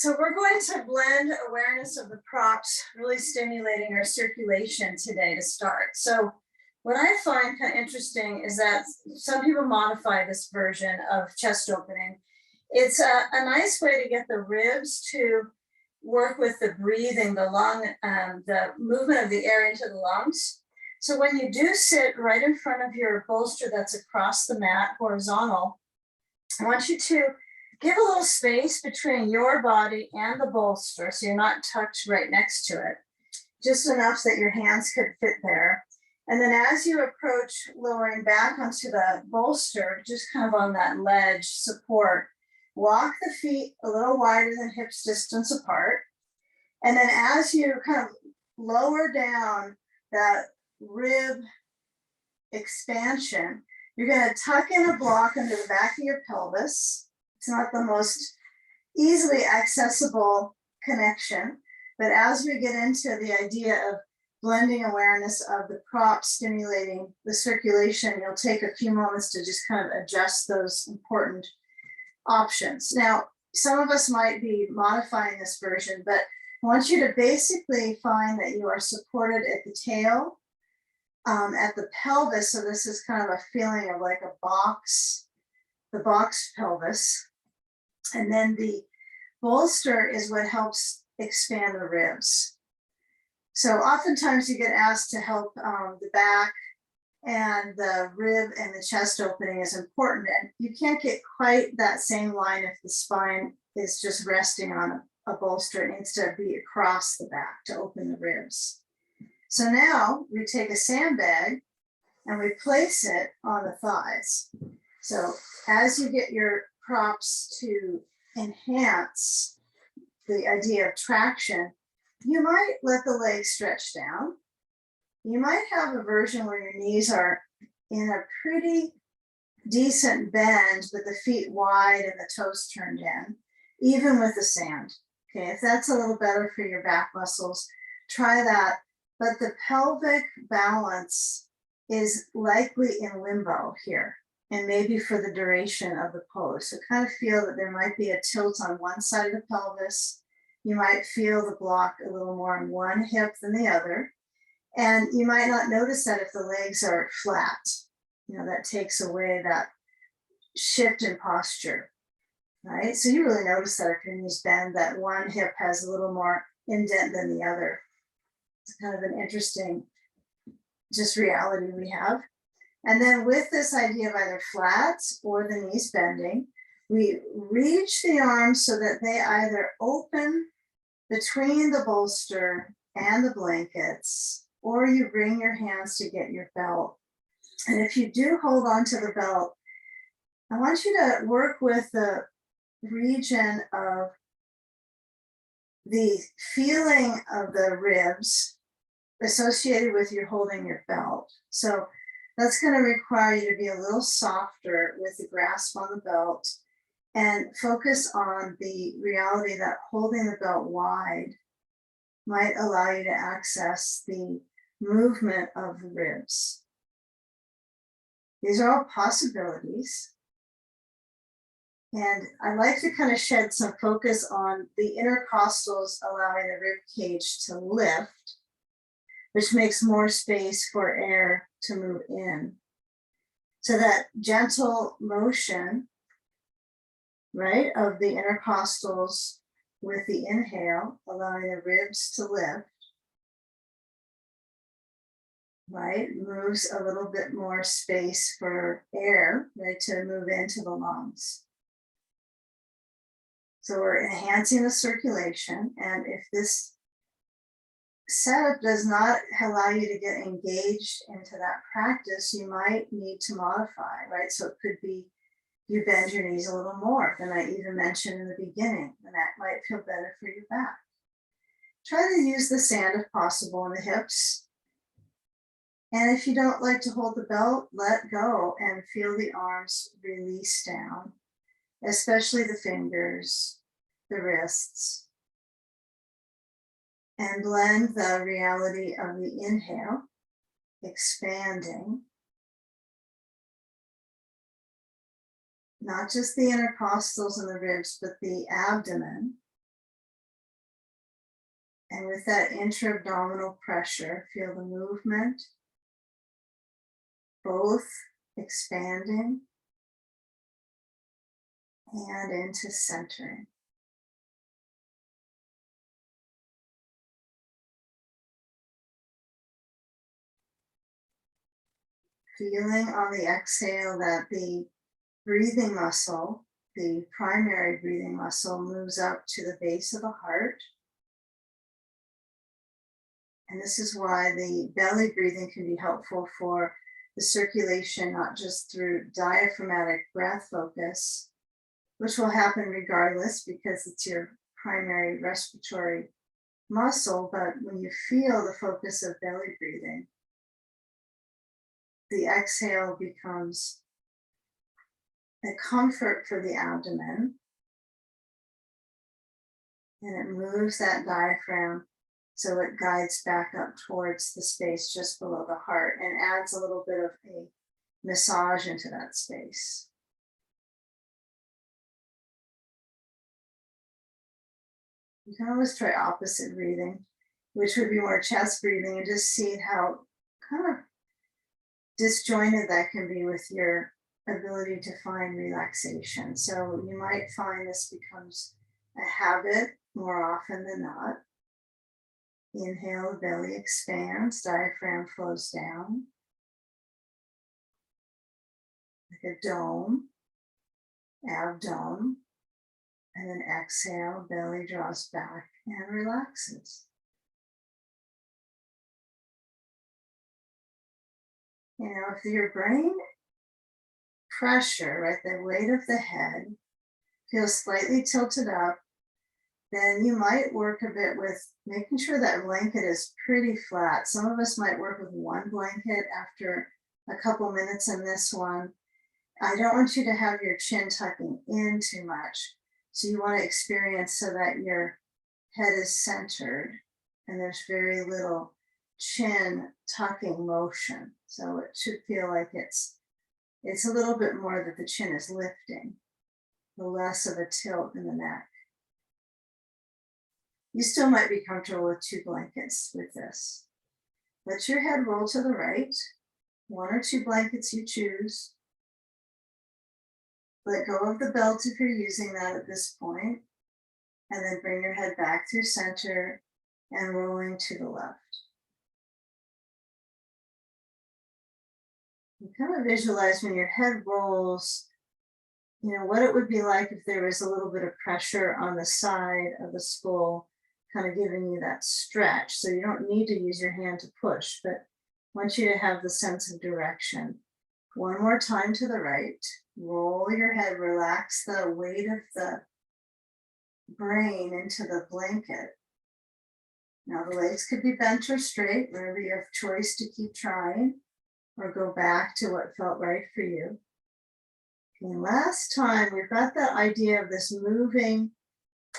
So we're going to blend awareness of the props, really stimulating our circulation today to start. So what I find kind of interesting is that some people modify this version of chest opening. It's a nice way to get the ribs to work with the breathing, the lung, the movement of the air into the lungs. So when you do sit right in front of your bolster that's across the mat, horizontal, I want you to give a little space between your body and the bolster so you're not tucked right next to it, just enough that your hands could fit there. And then as you approach lowering back onto the bolster, just kind of on that ledge support, walk the feet a little wider than hips distance apart. And then as you kind of lower down that rib expansion, you're going to tuck in a block under the back of your pelvis. It's not the most easily accessible connection, but as we get into the idea of blending awareness of the prop stimulating the circulation, you'll take a few moments to just kind of adjust those important options. Now, some of us might be modifying this version, but I want you to basically find that you are supported at the tail, at the pelvis. So this is kind of a feeling of like a box, the box pelvis. And then the bolster is what helps expand the ribs. So oftentimes you get asked to help the back, and the rib and the chest opening is important. And you can't get quite that same line if the spine is just resting on a bolster. It needs to be across the back to open the ribs. So now we take a sandbag and we place it on the thighs. So as you get your props to enhance the idea of traction, you might let the legs stretch down. You might have a version where your knees are in a pretty decent bend with the feet wide and the toes turned in, even with the sand. Okay, if that's a little better for your back muscles, try that. But the pelvic balance is likely in limbo here, and maybe for the duration of the pose. So kind of feel that there might be a tilt on one side of the pelvis. You might feel the block a little more on one hip than the other. And you might not notice that if the legs are flat. You know, that takes away that shift in posture, right? So you really notice that if your knees bend, that one hip has a little more indent than the other. It's kind of an interesting just reality we have. And then with this idea of either flat or the knees bending, we reach the arms so that they either open between the bolster and the blankets, or you bring your hands to get your belt. And if you do hold on to the belt, I want you to work with the region of the feeling of the ribs associated with you holding your belt. So that's going to require you to be a little softer with the grasp on the belt and focus on the reality that holding the belt wide might allow you to access the movement of the ribs. These are all possibilities. And I like to kind of shed some focus on the intercostals allowing the rib cage to lift, which makes more space for air to move in. So that gentle motion, right, of the intercostals with the inhale, allowing the ribs to lift, right, moves a little bit more space for air, right, to move into the lungs. So we're enhancing the circulation, and if this setup does not allow you to get engaged into that practice, you might need to modify, right? So it could be you bend your knees a little more than I even mentioned in the beginning, and that might feel better for your back. Try to use the sand if possible in the hips. And if you don't like to hold the belt, let go and feel the arms release down, especially the fingers, the wrists. And blend the reality of the inhale, expanding, not just the intercostals and the ribs, but the abdomen, And with that intra-abdominal pressure, feel the movement, both expanding and into centering. Feeling on the exhale that the breathing muscle, the primary breathing muscle, moves up to the base of the heart. And this is why the belly breathing can be helpful for the circulation, not just through diaphragmatic breath focus, which will happen regardless because it's your primary respiratory muscle, but when you feel the focus of belly breathing, the exhale becomes a comfort for the abdomen, and it moves that diaphragm so it guides back up towards the space just below the heart and adds a little bit of a massage into that space. You can always try opposite breathing, which would be more chest breathing, and just see how kind of disjointed that can be with your ability to find relaxation. So you might find this becomes a habit more often than not. Inhale, the belly expands, diaphragm flows down like a dome, abdome, and then exhale, belly draws back and relaxes. You know, if your brain pressure, right, the weight of the head feels slightly tilted up, then you might work a bit with making sure that blanket is pretty flat. Some of us might work with one blanket after a couple minutes in this one. I don't want you to have your chin tucking in too much. So you want to experience so that your head is centered and there's very little chin tucking motion. So it should feel like it's a little bit more that the chin is lifting, the less of a tilt in the neck. You still might be comfortable with two blankets with this. Let your head roll to the right, one or two blankets you choose. Let go of the belt if you're using that at this point, and then bring your head back through center and rolling to the left. You kind of visualize when your head rolls, you know, what it would be like if there was a little bit of pressure on the side of the skull, kind of giving you that stretch. So you don't need to use your hand to push, but I want you to have the sense of direction. One more time to the right, roll your head, relax the weight of the brain into the blanket. Now the legs could be bent or straight, wherever you have choice to keep trying, or go back to what felt right for you. And last time, we've got that idea of this moving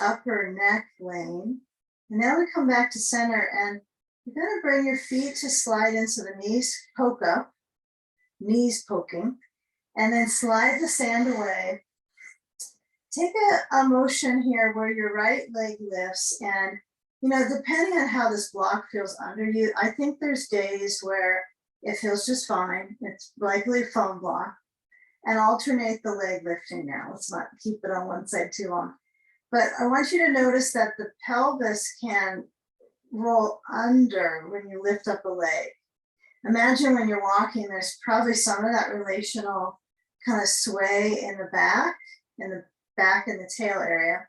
upper neck lane. And now we come back to center, and you're going to bring your feet to slide in so the knees poke up, knees poking, and then slide the sand away. Take a motion here where your right leg lifts, and you know, depending on how this block feels under you, I think there's days where it feels just fine. It's likely a foam block. And alternate the leg lifting now. Let's not keep it on one side too long. But I want you to notice that the pelvis can roll under when you lift up a leg. Imagine when you're walking, there's probably some of that relational kind of sway in the back and the tail area.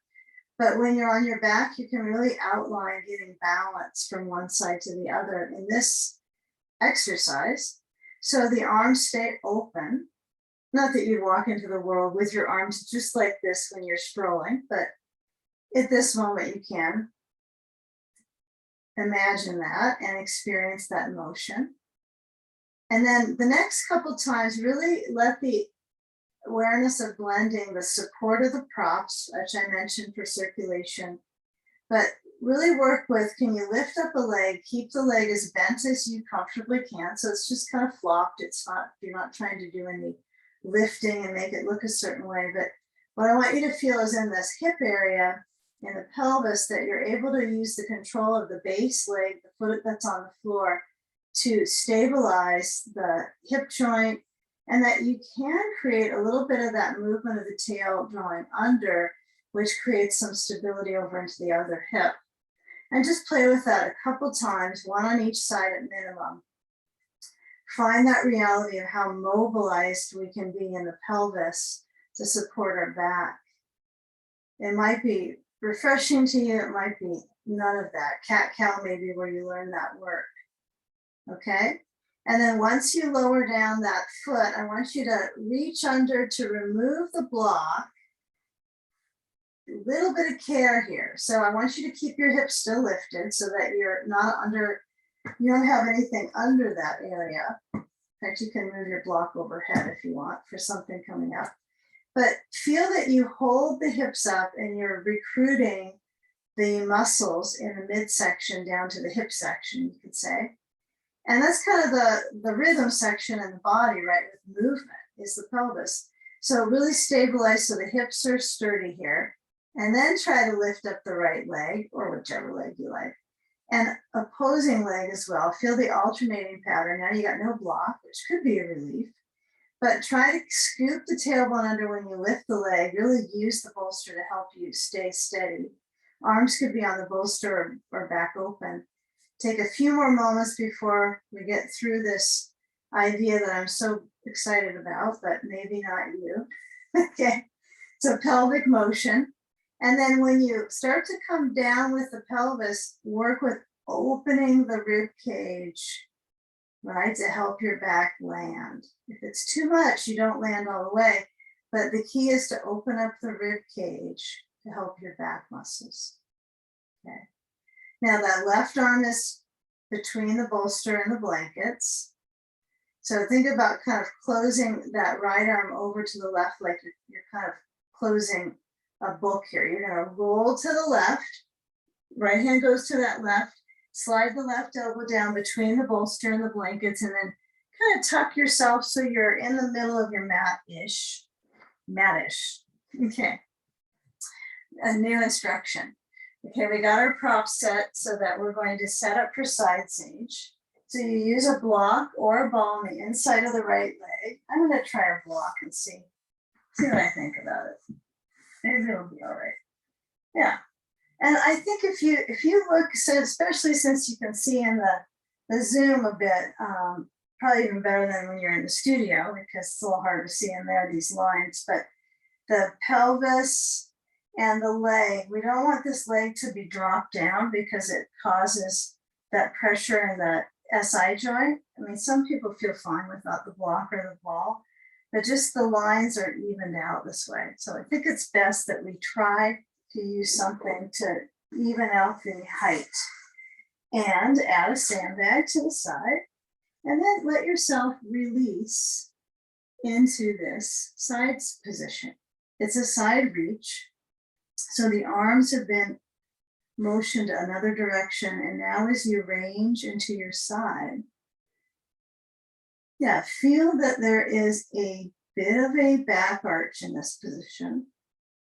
But when you're on your back, you can really outline getting balance from one side to the other in this exercise. So the arms stay open. Not that you walk into the world with your arms just like this when you're strolling, but at this moment you can imagine that and experience that motion. And then the next couple times, really let the awareness of blending the support of the props, which I mentioned for circulation, but really work with, can you lift up a leg, keep the leg as bent as you comfortably can. So it's just kind of flopped. It's not, you're not trying to do any lifting and make it look a certain way. But what I want you to feel is in this hip area, in the pelvis that you're able to use the control of the base leg, the foot that's on the floor, to stabilize the hip joint, and that you can create a little bit of that movement of the tail drawing under, which creates some stability over into the other hip. And just play with that a couple times, one on each side at minimum. Find that reality of how mobilized we can be in the pelvis to support our back. It might be refreshing to you, it might be none of that. Cat-cow may be where you learn that work. Okay? And then once you lower down that foot, I want you to reach under to remove the block. A little bit of care here. So I want you to keep your hips still lifted so that you're not under, you don't have anything under that area. In fact, you can move your block overhead if you want for something coming up. But feel that you hold the hips up and you're recruiting the muscles in the midsection down to the hip section, you could say. And that's kind of the rhythm section in the body, right? With movement is the pelvis. So really stabilize so the hips are sturdy here. And then try to lift up the right leg or whichever leg you like. And opposing leg as well. Feel the alternating pattern. Now you got no block, which could be a relief. But try to scoop the tailbone under when you lift the leg. Really use the bolster to help you stay steady. Arms could be on the bolster or back open. Take a few more moments before we get through this idea that I'm so excited about, but maybe not you. Okay, so pelvic motion. And then when you start to come down with the pelvis, work with opening the rib cage, right, to help your back land. If it's too much, you don't land all the way, but the key is to open up the rib cage to help your back muscles. Okay. Now that left arm is between the bolster and the blankets. So think about kind of closing that right arm over to the left, like you're kind of closing a book here. You're going to roll to the left, right hand goes to that left, slide the left elbow down between the bolster and the blankets, and then kind of tuck yourself so you're in the middle of your mat-ish. Okay, a new instruction. Okay, we got our props set so that we're going to set up for side sage. So you use a block or a ball on the inside of the right leg. I'm going to try a block and see what I think about it. Maybe it'll be all right. Yeah. And I think if you look, so especially since you can see in the Zoom a bit, probably even better than when you're in the studio, because it's a little hard to see in there, these lines, but the pelvis and the leg, we don't want this leg to be dropped down because it causes that pressure in the SI joint. I mean, some people feel fine without the block or the ball, but just the lines are evened out this way. So I think it's best that we try to use something to even out the height, and add a sandbag to the side, and then let yourself release into this side position. It's a side reach. So the arms have been motioned another direction, and now as you range into your side, yeah, feel that there is a bit of a back arch in this position,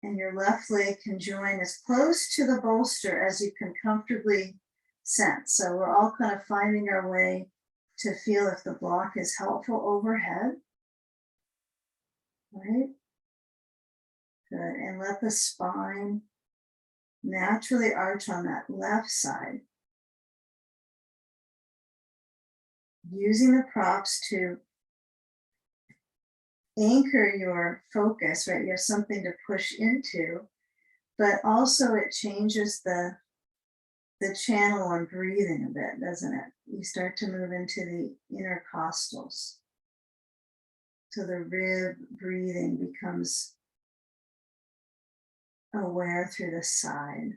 and your left leg can join as close to the bolster as you can comfortably sense. So we're all kind of finding our way to feel if the block is helpful overhead, right? Good, and let the spine naturally arch on that left side. Using the props to anchor your focus, right? You have something to push into, but also it changes the channel on breathing a bit, doesn't it? You start to move into the intercostals. So the rib breathing becomes aware through the side.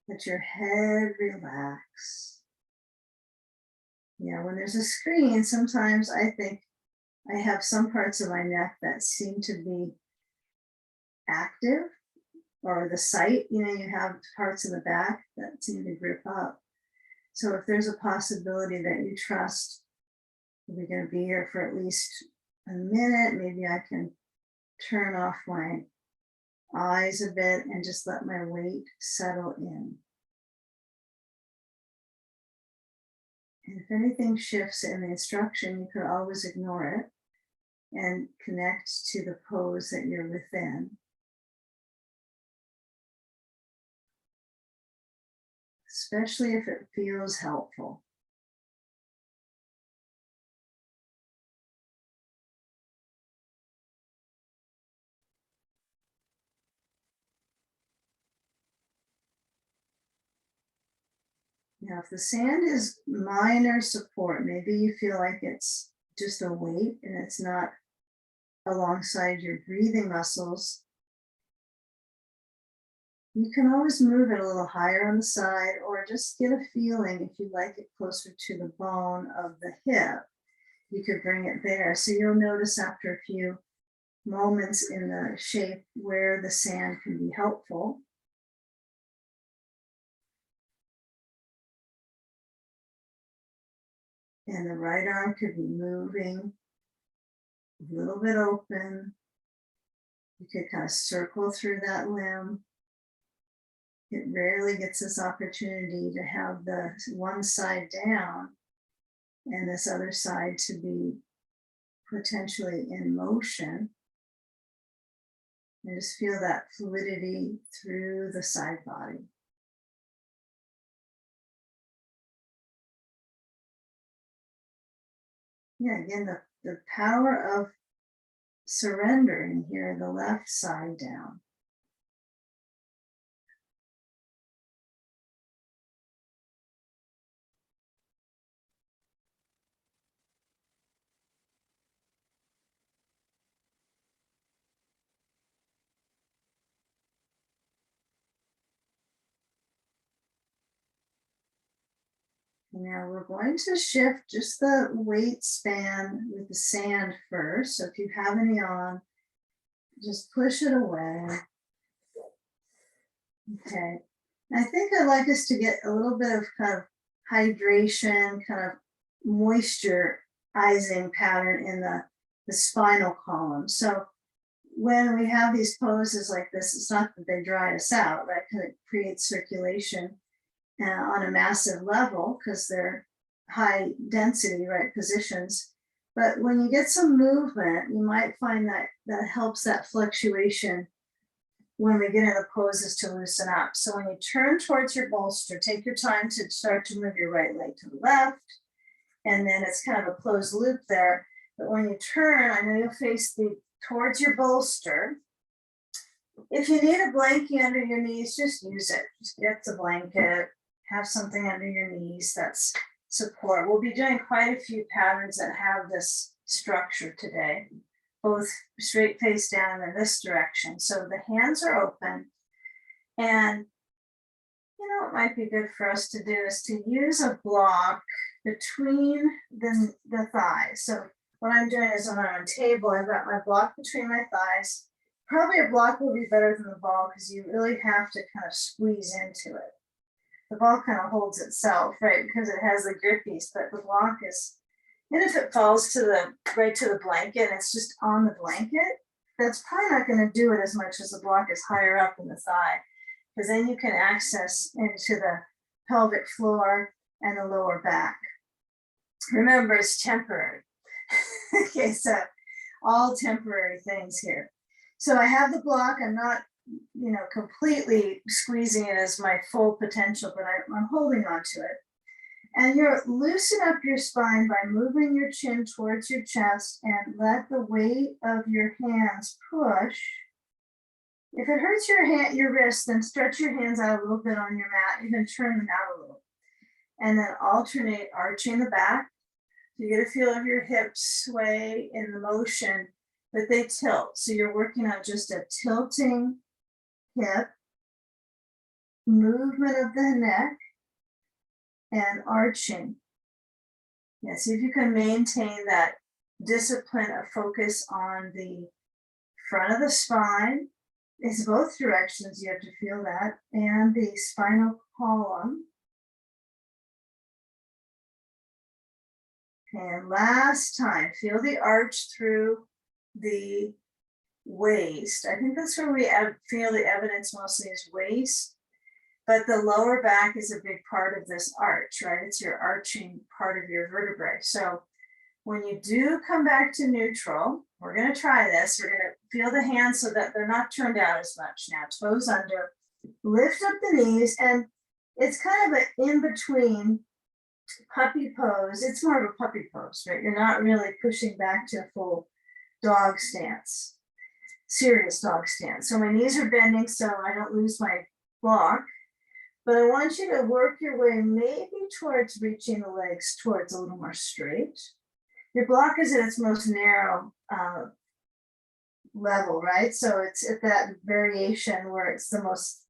Let your head relax. Yeah, when there's a screen, sometimes I think I have some parts of my neck that seem to be active, or the sight, you have parts in the back that seem to grip up. So if there's a possibility that you trust, we're going to be here for at least a minute, maybe I can turn off my eyes a bit and just let my weight settle in. And if anything shifts in the instruction, you could always ignore it and connect to the pose that you're within. Especially if it feels helpful. Now, if the sand is minor support, maybe you feel like it's just a weight and it's not alongside your breathing muscles, you can always move it a little higher on the side or just get a feeling if you like it closer to the bone of the hip. You could bring it there. So you'll notice after a few moments in the shape where the sand can be helpful. And the right arm could be moving a little bit open. You could kind of circle through that limb. It rarely gets this opportunity to have the one side down and this other side to be potentially in motion. And just feel that fluidity through the side body. Yeah, again, the power of surrendering here, the left side down. Now we're going to shift just the weight span with the sand first. So if you have any on, just push it away. Okay. I think I'd like us to get a little bit of kind of hydration, kind of moisturizing pattern in the spinal column. So when we have these poses like this, it's not that they dry us out, right? Because it creates circulation on a massive level because they're high density, right, positions. But when you get some movement, you might find that that helps that fluctuation when we get in the poses to loosen up. So when you turn towards your bolster, take your time to start to move your right leg to the left. And then it's kind of a closed loop there. But when you turn, I know you'll face towards your bolster. If you need a blanket under your knees, just use it. Just get the blanket, have something under your knees that's support. We'll be doing quite a few patterns that have this structure today, both straight face down in this direction. So the hands are open. And you know what might be good for us to do is to use a block between the thighs. So what I'm doing is on a table, I've got my block between my thighs. Probably a block will be better than the ball because you really have to kind of squeeze into it. The ball kind of holds itself, right, because it has the grippies, but the block is, and if it falls to right to the blanket, it's just on the blanket, that's probably not going to do it as much as the block is higher up in the thigh, because then you can access into the pelvic floor and the lower back. Remember, it's temporary. Okay, so all temporary things here. So I have the block, I'm not, completely squeezing it as my full potential, but I'm holding on to it. And you're loosen up your spine by moving your chin towards your chest and let the weight of your hands push. If it hurts your wrist, then stretch your hands out a little bit on your mat, even turn them out a little. And then alternate arching the back. You get a feel of your hips sway in the motion, but they tilt. So you're working on just a tilting hip, movement of the neck, and arching. Yeah, see if you can maintain that discipline of focus on the front of the spine. It's both directions, you have to feel that, and the spinal column. And last time, feel the arch through the waist. I think that's where we feel the evidence mostly is waist, but the lower back is a big part of this arch, right? It's your arching part of your vertebrae. So when you do come back to neutral, we're going to try this. We're going to feel the hands so that they're not turned out as much now. Toes under, lift up the knees, and it's kind of an in-between puppy pose. It's more of a puppy pose, right? You're not really pushing back to a full dog stance, serious dog stance. So my knees are bending so I don't lose my block. But I want you to work your way maybe towards reaching the legs towards a little more straight. Your block is at its most narrow level, right? So it's at that variation where it's the most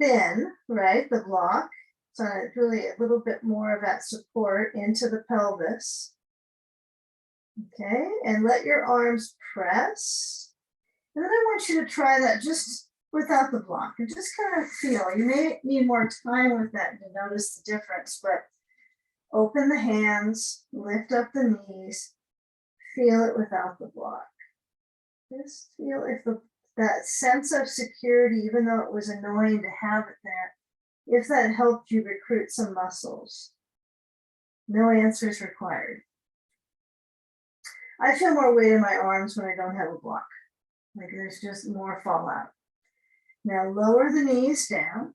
thin, right? The block. So it's really a little bit more of that support into the pelvis. Okay, and let your arms press. And then I want you to try that just without the block and just kind of feel. You may need more time with that to notice the difference, but open the hands, lift up the knees, feel it without the block. Just feel if that sense of security, even though it was annoying to have it there, if that helped you recruit some muscles. No answers required. I feel more weight in my arms when I don't have a block. Like there's just more fallout. Now lower the knees down.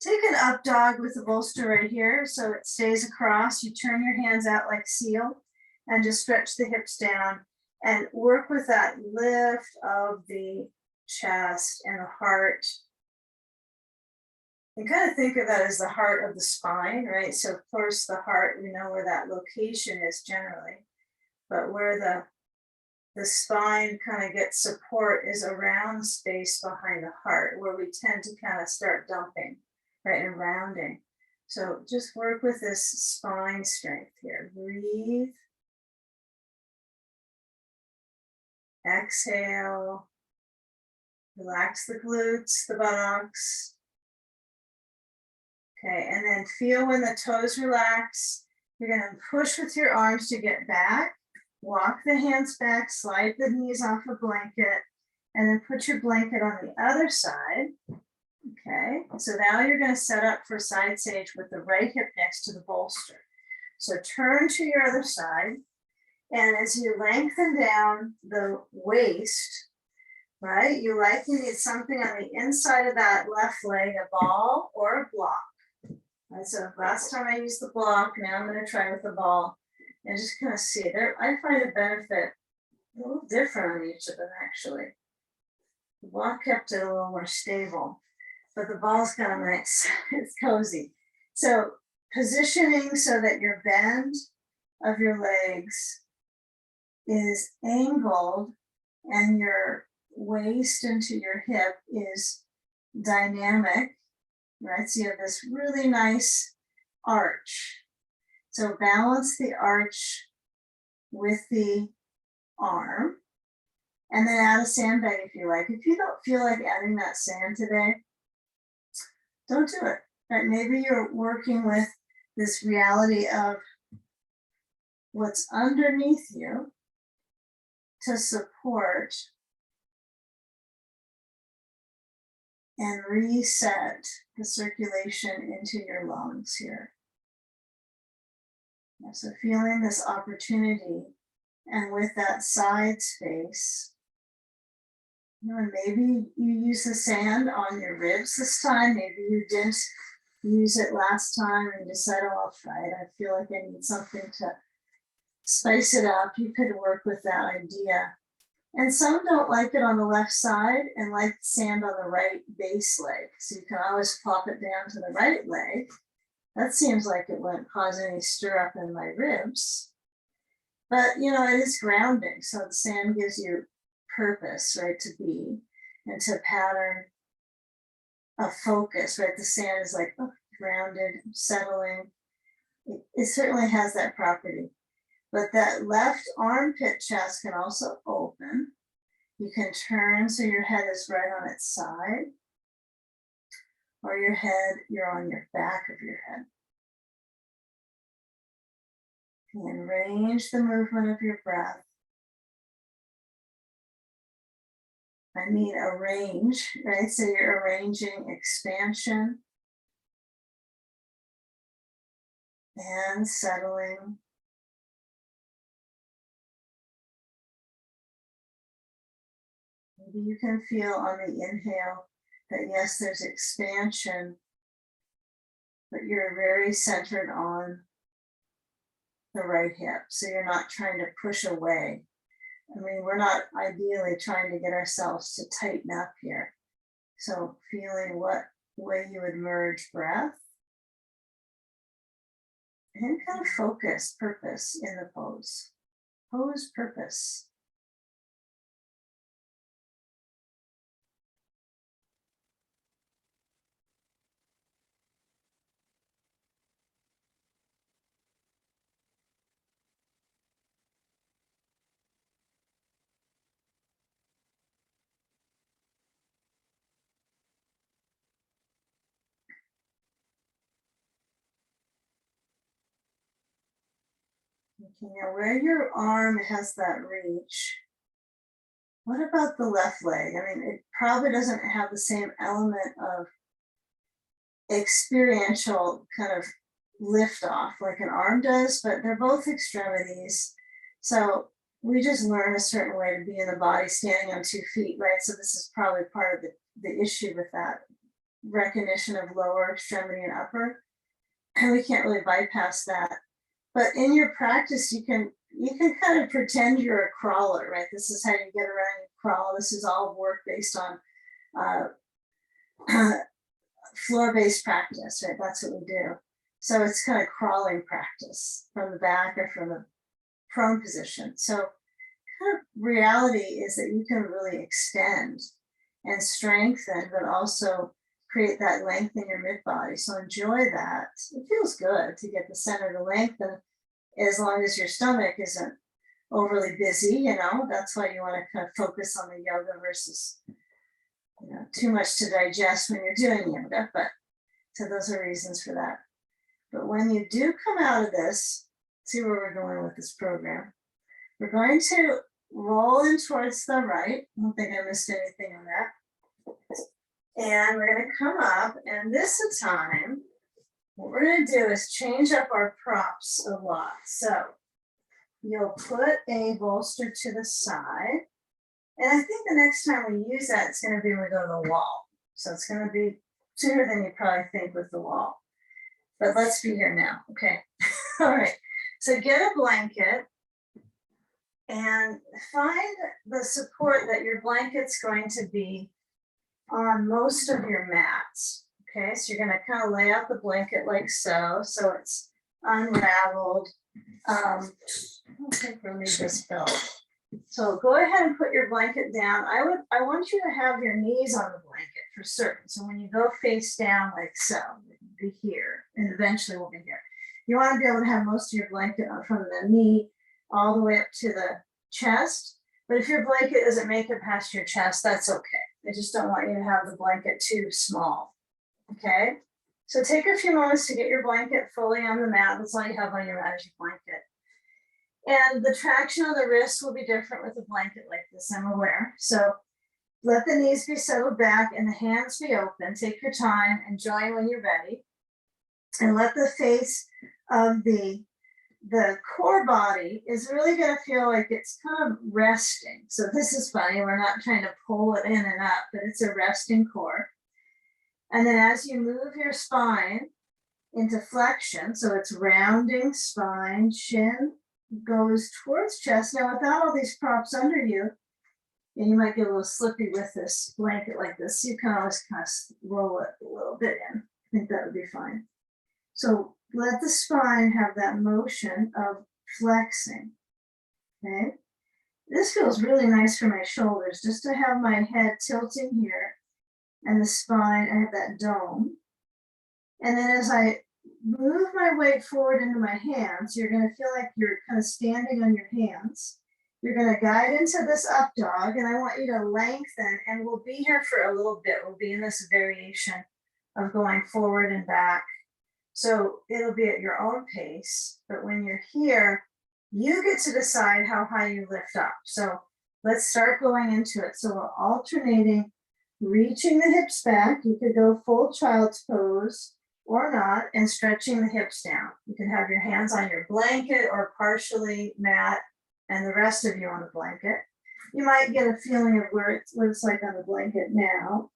Take an up dog with the bolster right here so it stays across. You turn your hands out like seal and just stretch the hips down and work with that lift of the chest and the heart. And kind of think of that as the heart of the spine, right? So of course the heart, we know where that location is generally, but where the spine kind of gets support is around the space behind the heart, where we tend to kind of start dumping, right, and rounding. So just work with this spine strength here. Breathe. Exhale. Relax the glutes, the buttocks. Okay, and then feel when the toes relax. You're going to push with your arms to get back. Walk the hands back, slide the knees off a blanket, and then put your blanket on the other side. Okay, so now you're going to set up for side sage with the right hip next to the bolster. So turn to your other side, and as you lengthen down the waist, right, you likely need something on the inside of that left leg, a ball or a block. Right, so last time I used the block, now I'm going to try with the ball. And just kind of see there. I find a benefit a little different on each of them actually. The block kept it a little more stable, but the ball's kind of nice. It's cozy. So positioning so that your bend of your legs is angled and your waist into your hip is dynamic, right? So you have this really nice arch. So balance the arch with the arm, and then add a sandbag if you like. If you don't feel like adding that sand today, don't do it. Right? Maybe you're working with this reality of what's underneath you to support and reset the circulation into your lungs here. So feeling this opportunity, and with that side space, maybe you use the sand on your ribs this time. Maybe you didn't use it last time and decided, oh, right, I feel like I need something to spice it up. You could work with that idea. And some don't like it on the left side and like sand on the right base leg. So you can always plop it down to the right leg. That seems like it wouldn't cause any stir up in my ribs. But, it is grounding. So the sand gives you purpose, right, to be and to pattern a focus, right? The sand is like grounded, settling. It certainly has that property. But that left armpit chest can also open. You can turn so your head is right on its side. Or you're on your back of your head. And range the movement of your breath. I mean arrange, right? So you're arranging expansion and settling. Maybe you can feel on the inhale that yes, there's expansion, but you're very centered on the right hip. So you're not trying to push away. I mean, we're not ideally trying to get ourselves to tighten up here. So feeling what way you would merge breath and kind of focus, purpose in the pose. Pose, purpose. Okay, now where your arm has that reach, what about the left leg? I mean, it probably doesn't have the same element of experiential kind of lift off like an arm does, but they're both extremities. So we just learn a certain way to be in the body standing on 2 feet, right? So this is probably part of the issue with that recognition of lower extremity and upper. And we can't really bypass that. But in your practice, you can kind of pretend you're a crawler, right? This is how you get around and crawl. This is all work based on floor-based practice, right? That's what we do. So it's kind of crawling practice from the back or from the prone position. So kind of reality is that you can really extend and strengthen, but also create that length in your mid body. So enjoy that. It feels good to get the center to lengthen as long as your stomach isn't overly busy, you know. That's why you want to kind of focus on the yoga versus, you know, too much to digest when you're doing yoga. But so those are reasons for that. But when you do come out of this, see where we're going with this program. We're going to roll in towards the right. I don't think I missed anything on that. And we're going to come up, and this time, what we're going to do is change up our props a lot. So you'll put a bolster to the side. And I think the next time we use that, it's going to be when we go to the wall. So it's going to be sooner than you probably think with the wall. But let's be here now. Okay. All right. So get a blanket and find the support that your blanket's going to be on most of your mats. Okay, so you're going to kind of lay out the blanket like so. So it's unraveled. I don't think we'll need this belt. So go ahead and put your blanket down. I want you to have your knees on the blanket for certain. So when you go face down like so, it'll be here, and eventually we'll be here. You want to be able to have most of your blanket on from the knee all the way up to the chest. But if your blanket doesn't make it past your chest, that's okay. I just don't want you to have the blanket too small. Okay. So take a few moments to get your blanket fully on the mat. That's all you have on your mat is your blanket. And the traction of the wrists will be different with a blanket like this, I'm aware. So let the knees be settled back and the hands be open. Take your time and join when you're ready. And let the face of the core body is really going to feel like it's kind of resting. So this is funny. We're not trying to pull it in and up, but it's a resting core. And then as you move your spine into flexion, so it's rounding spine, chin goes towards chest. Now, without all these props under you, and you might get a little slippy with this blanket like this, you can always kind of roll it a little bit in. I think that would be fine. So let the spine have that motion of flexing, okay? This feels really nice for my shoulders, just to have my head tilting here and the spine, I have that dome. And then as I move my weight forward into my hands, you're gonna feel like you're kind of standing on your hands. You're gonna guide into this up dog, and I want you to lengthen, and we'll be here for a little bit. We'll be in this variation of going forward and back. So it'll be at your own pace, but when you're here, you get to decide how high you lift up. So let's start going into it. So we're alternating, reaching the hips back. You could go full child's pose or not, and stretching the hips down. You can have your hands on your blanket or partially mat and the rest of you on the blanket. You might get a feeling of what it's like on the blanket now,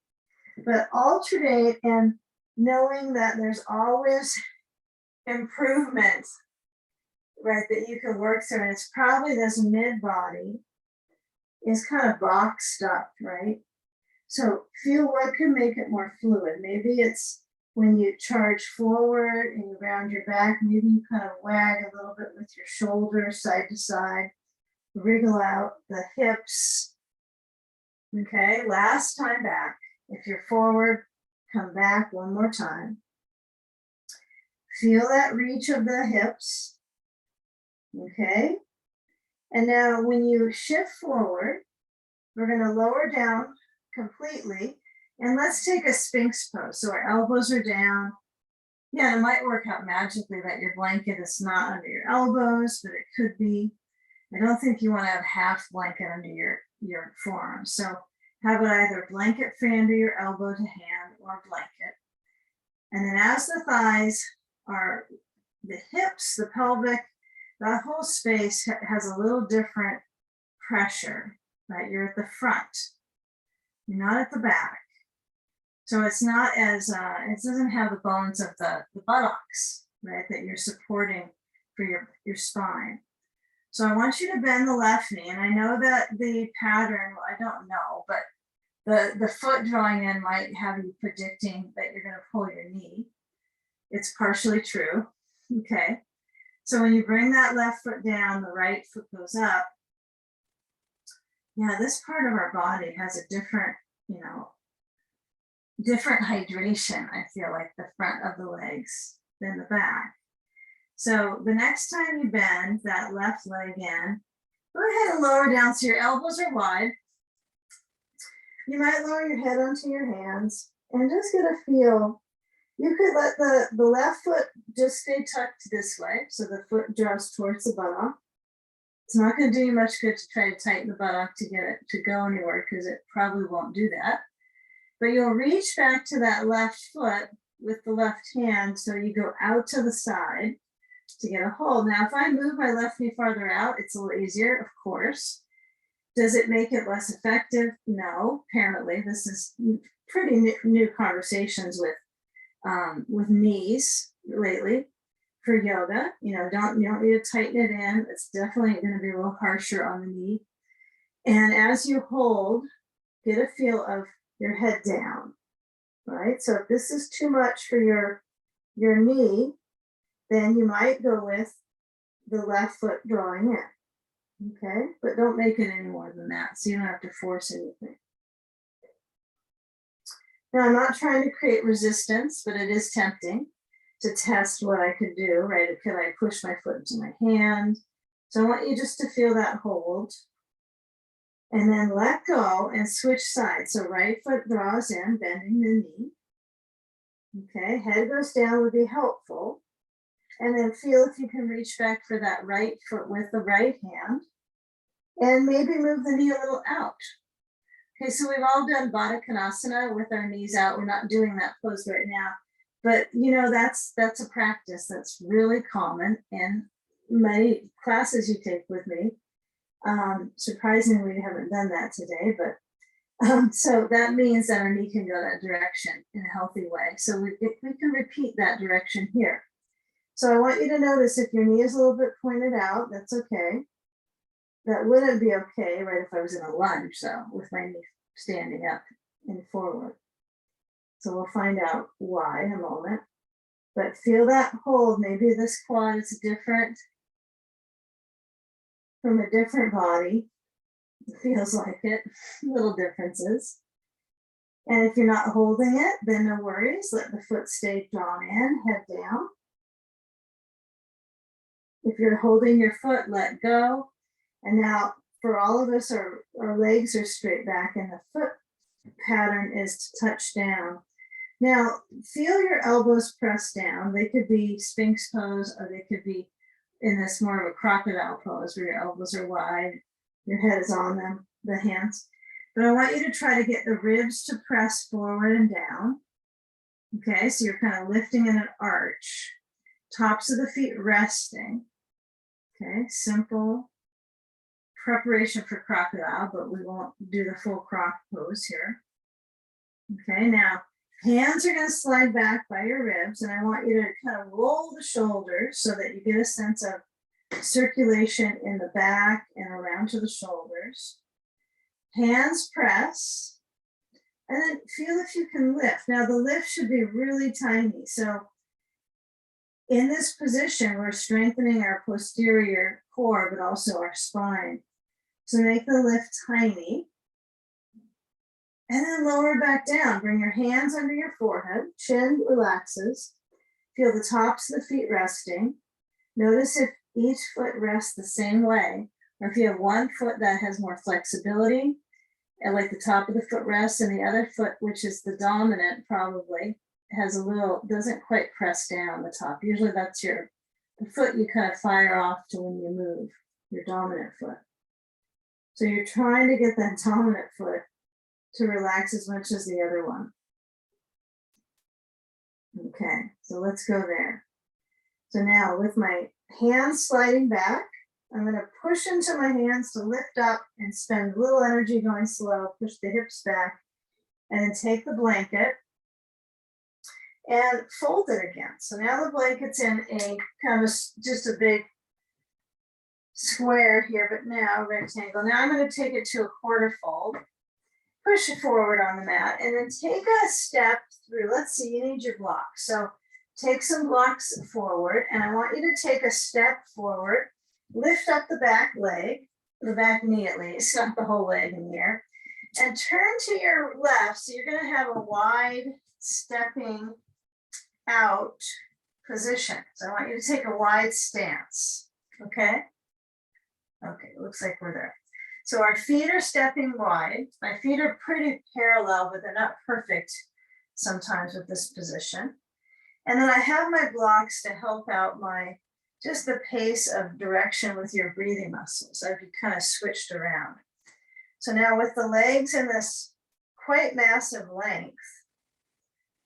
but alternate and knowing that there's always improvement, right, that you can work through. And it's probably this mid body is kind of boxed up, right? So feel what can make it more fluid. Maybe it's when you charge forward and you round your back, maybe you kind of wag a little bit with your shoulders side to side, wriggle out the hips. Okay, last time back. If you're forward, come back one more time. Feel that reach of the hips. Okay, and now when you shift forward, we're going to lower down completely. And let's take a Sphinx pose. So our elbows are down. Yeah, it might work out magically that your blanket is not under your elbows, but it could be. I don't think you want to have half blanket under your forearms. So have it either blanket free under your elbow to hand or blanket. And then as the thighs are, the hips, the pelvic, that whole space has a little different pressure, right? You're at the front, you're not at the back. So it's not as, it doesn't have the bones of the buttocks, right, that you're supporting for your spine. So I want you to bend the left knee. And I know that the pattern, well, I don't know, but the foot drawing in might have you predicting that you're going to pull your knee. It's partially true. Okay. So when you bring that left foot down, the right foot goes up. Yeah, this part of our body has a different, different hydration, I feel like, the front of the legs than the back. So the next time you bend that left leg in, go ahead and lower down so your elbows are wide. You might lower your head onto your hands and just get a feel. You could let the left foot just stay tucked this way, so the foot draws towards the buttock. It's not going to do you much good to try to tighten the buttock to get it to go anywhere, because it probably won't do that. But you'll reach back to that left foot with the left hand, so you go out to the side to get a hold. Now, if I move my left knee farther out, it's a little easier, of course. Does it make it less effective? No, apparently. This is pretty new conversations with knees lately for yoga. You don't need to tighten it in. It's definitely going to be a little harsher on the knee. And as you hold, get a feel of your head down, right? So if this is too much for your knee, then you might go with the left foot drawing in, okay? But don't make it any more than that, so you don't have to force anything. Now, I'm not trying to create resistance, but it is tempting to test what I could do, right? Could I push my foot into my hand? So I want you just to feel that hold. And then let go and switch sides. So right foot draws in, bending the knee. Okay, head goes down would be helpful. And then feel if you can reach back for that right foot with the right hand. And maybe move the knee a little out. Okay, so we've all done Avada Karasana with our knees out. We're not doing that pose right now. But that's a practice that's really common in many classes you take with me. Surprisingly, we haven't done that today, but so that means that our knee can go that direction in a healthy way. So we can repeat that direction here. So I want you to notice if your knee is a little bit pointed out, that's okay. That wouldn't be okay, right, if I was in a lunge, though, with my knee standing up and forward. So we'll find out why in a moment. But feel that hold. Maybe this quad is different from a different body. It feels like it, little differences. And if you're not holding it, then no worries. Let the foot stay drawn in, head down. If you're holding your foot, let go. And now for all of us, our legs are straight back and the foot pattern is to touch down. Now feel your elbows press down. They could be Sphinx pose, or they could be in this more of a crocodile pose where your elbows are wide, your head is on them. the hands. But I want you to try to get the ribs to press forward and down. Okay, so you're kind of lifting in an arch. Tops of the feet resting. Okay, simple preparation for crocodile, but we won't do the full croc pose here. Okay, now hands are going to slide back by your ribs, and I want you to kind of roll the shoulders so that you get a sense of circulation in the back and around to the shoulders. Hands press, and then feel if you can lift. Now the lift should be really tiny. So in this position, we're strengthening our posterior core, but also our spine. So make the lift tiny. And then lower back down. Bring your hands under your forehead. Chin relaxes. Feel the tops of the feet resting. Notice if each foot rests the same way, or if you have one foot that has more flexibility, and like the top of the foot rests, and the other foot, which is the dominant, probably has a little, doesn't quite press down the top. Usually that's the foot you kind of fire off to when you move, your dominant foot. So you're trying to get that dominant foot to relax as much as the other one. Okay, so let's go there. So now with my hands sliding back, I'm going to push into my hands to lift up and spend a little energy going slow, push the hips back, and then take the blanket and fold it again. So now the blanket's in a kind of just a big square here, but now rectangle. Now I'm going to take it to a quarter fold, push it forward on the mat, and then take a step through. Let's see, you need your blocks. So take some blocks forward, and I want you to take a step forward, lift up the back leg, the back knee at least, not the whole leg in the air, and turn to your left. So you're going to have a wide stepping out position. So I want you to take a wide stance. Okay? Okay, looks like we're there. So our feet are stepping wide. My feet are pretty parallel, but they're not perfect sometimes with this position. And then I have my blocks to help out just the pace of direction with your breathing muscles. I've kind of switched around. So now with the legs in this quite massive length,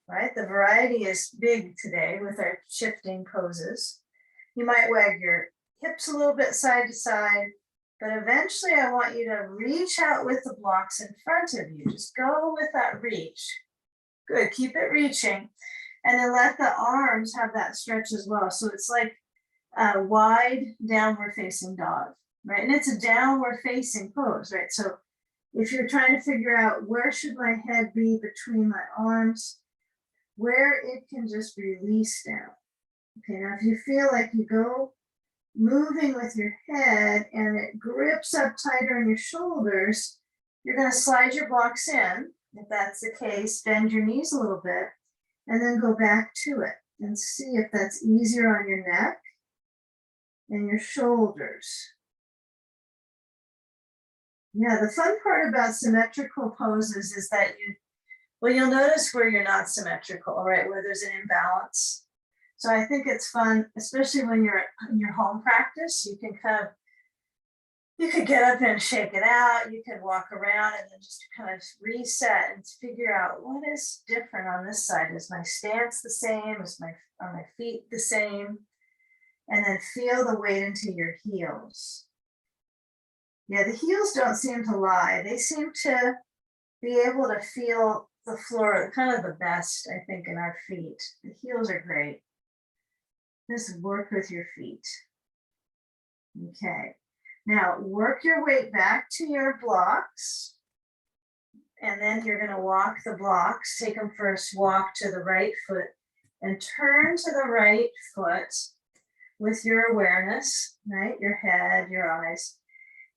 right? The variety is big today with our shifting poses. You might wag your hips a little bit side to side, but eventually I want you to reach out with the blocks in front of you. Just go with that reach. Good, keep it reaching. And then let the arms have that stretch as well. So it's like a wide downward facing dog, right? And it's a downward facing pose, right? So if you're trying to figure out where should my head be between my arms, where it can just release down. Okay, now if you feel like you go moving with your head and it grips up tighter in your shoulders, you're going to slide your blocks in. If that's the case, bend your knees a little bit and then go back to it and see if that's easier on your neck and your shoulders. Yeah, the fun part about symmetrical poses is that you'll notice where you're not symmetrical, right? Where there's an imbalance. So I think it's fun, especially when you're in your home practice, you could get up and shake it out. You could walk around and then just kind of reset and figure out what is different on this side. Is my stance the same? Are my feet the same? And then feel the weight into your heels. Yeah, the heels don't seem to lie. They seem to be able to feel the floor kind of the best, I think, in our feet. The heels are great. Just work with your feet. Okay. Now work your way back to your blocks. And then you're going to walk the blocks. Take them first, walk to the right foot and turn to the right foot with your awareness, right? Your head, your eyes.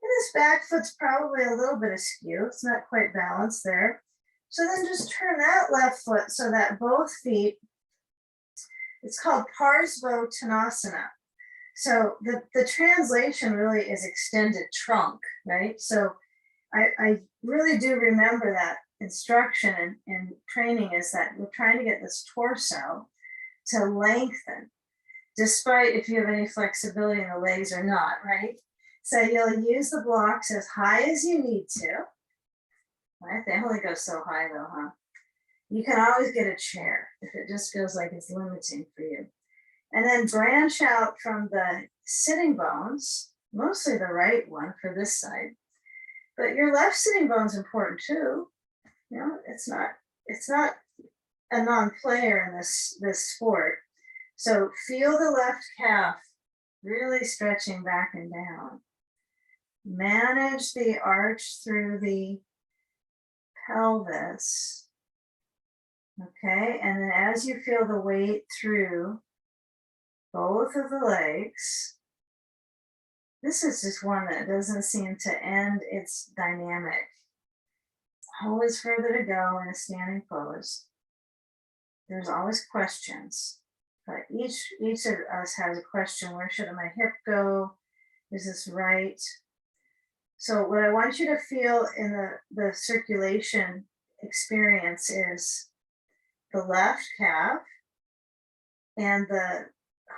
And this back foot's probably a little bit askew. It's not quite balanced there. So then just turn that left foot so that both feet, it's called Parsbo Tanasana. So the translation really is extended trunk, right? So I really do remember that instruction in training is that we're trying to get this torso to lengthen, despite if you have any flexibility in the legs or not, right? So you'll use the blocks as high as you need to. Right? They only go so high though, huh? You can always get a chair if it just feels like it's limiting for you. And then branch out from the sitting bones, mostly the right one for this side. But your left sitting bone is important too. You know, it's not a non-player in this sport. So feel the left calf really stretching back and down. Manage the arch through the pelvis. Okay, and then as you feel the weight through both of the legs, this is just one that doesn't seem to end its dynamic. Always further to go in a standing pose. There's always questions, but each of us has a question. Where should my hip go? Is this right? So what I want you to feel in the circulation experience is the left calf and the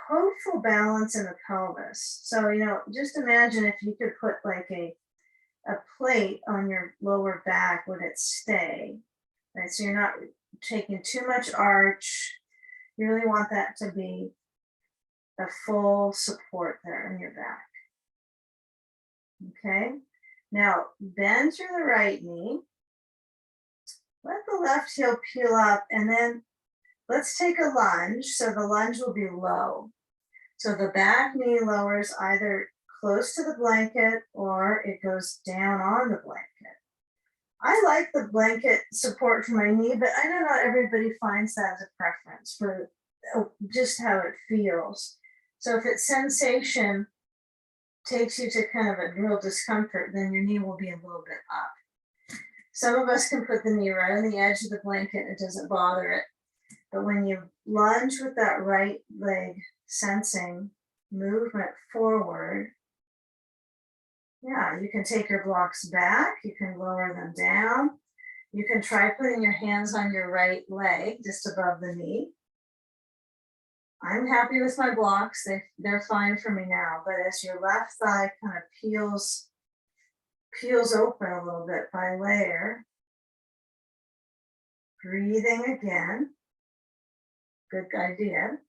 hopeful balance in the pelvis. So, you know, just imagine if you could put like a plate on your lower back, would it stay? Right, so you're not taking too much arch. You really want that to be a full support there in your back. Okay, now bend through the right knee. Let the left heel peel up, and then let's take a lunge. So the lunge will be low. So the back knee lowers either close to the blanket or it goes down on the blanket. I like the blanket support for my knee, but I know not everybody finds that as a preference for just how it feels. So if its sensation takes you to kind of a real discomfort, then your knee will be a little bit up. Some of us can put the knee right on the edge of the blanket, it doesn't bother it. But when you lunge with that right leg, sensing movement forward, yeah, you can take your blocks back, you can lower them down. You can try putting your hands on your right leg, just above the knee. I'm happy with my blocks, they're fine for me now, but as your left thigh kind of peels open a little bit by layer, breathing again, good idea.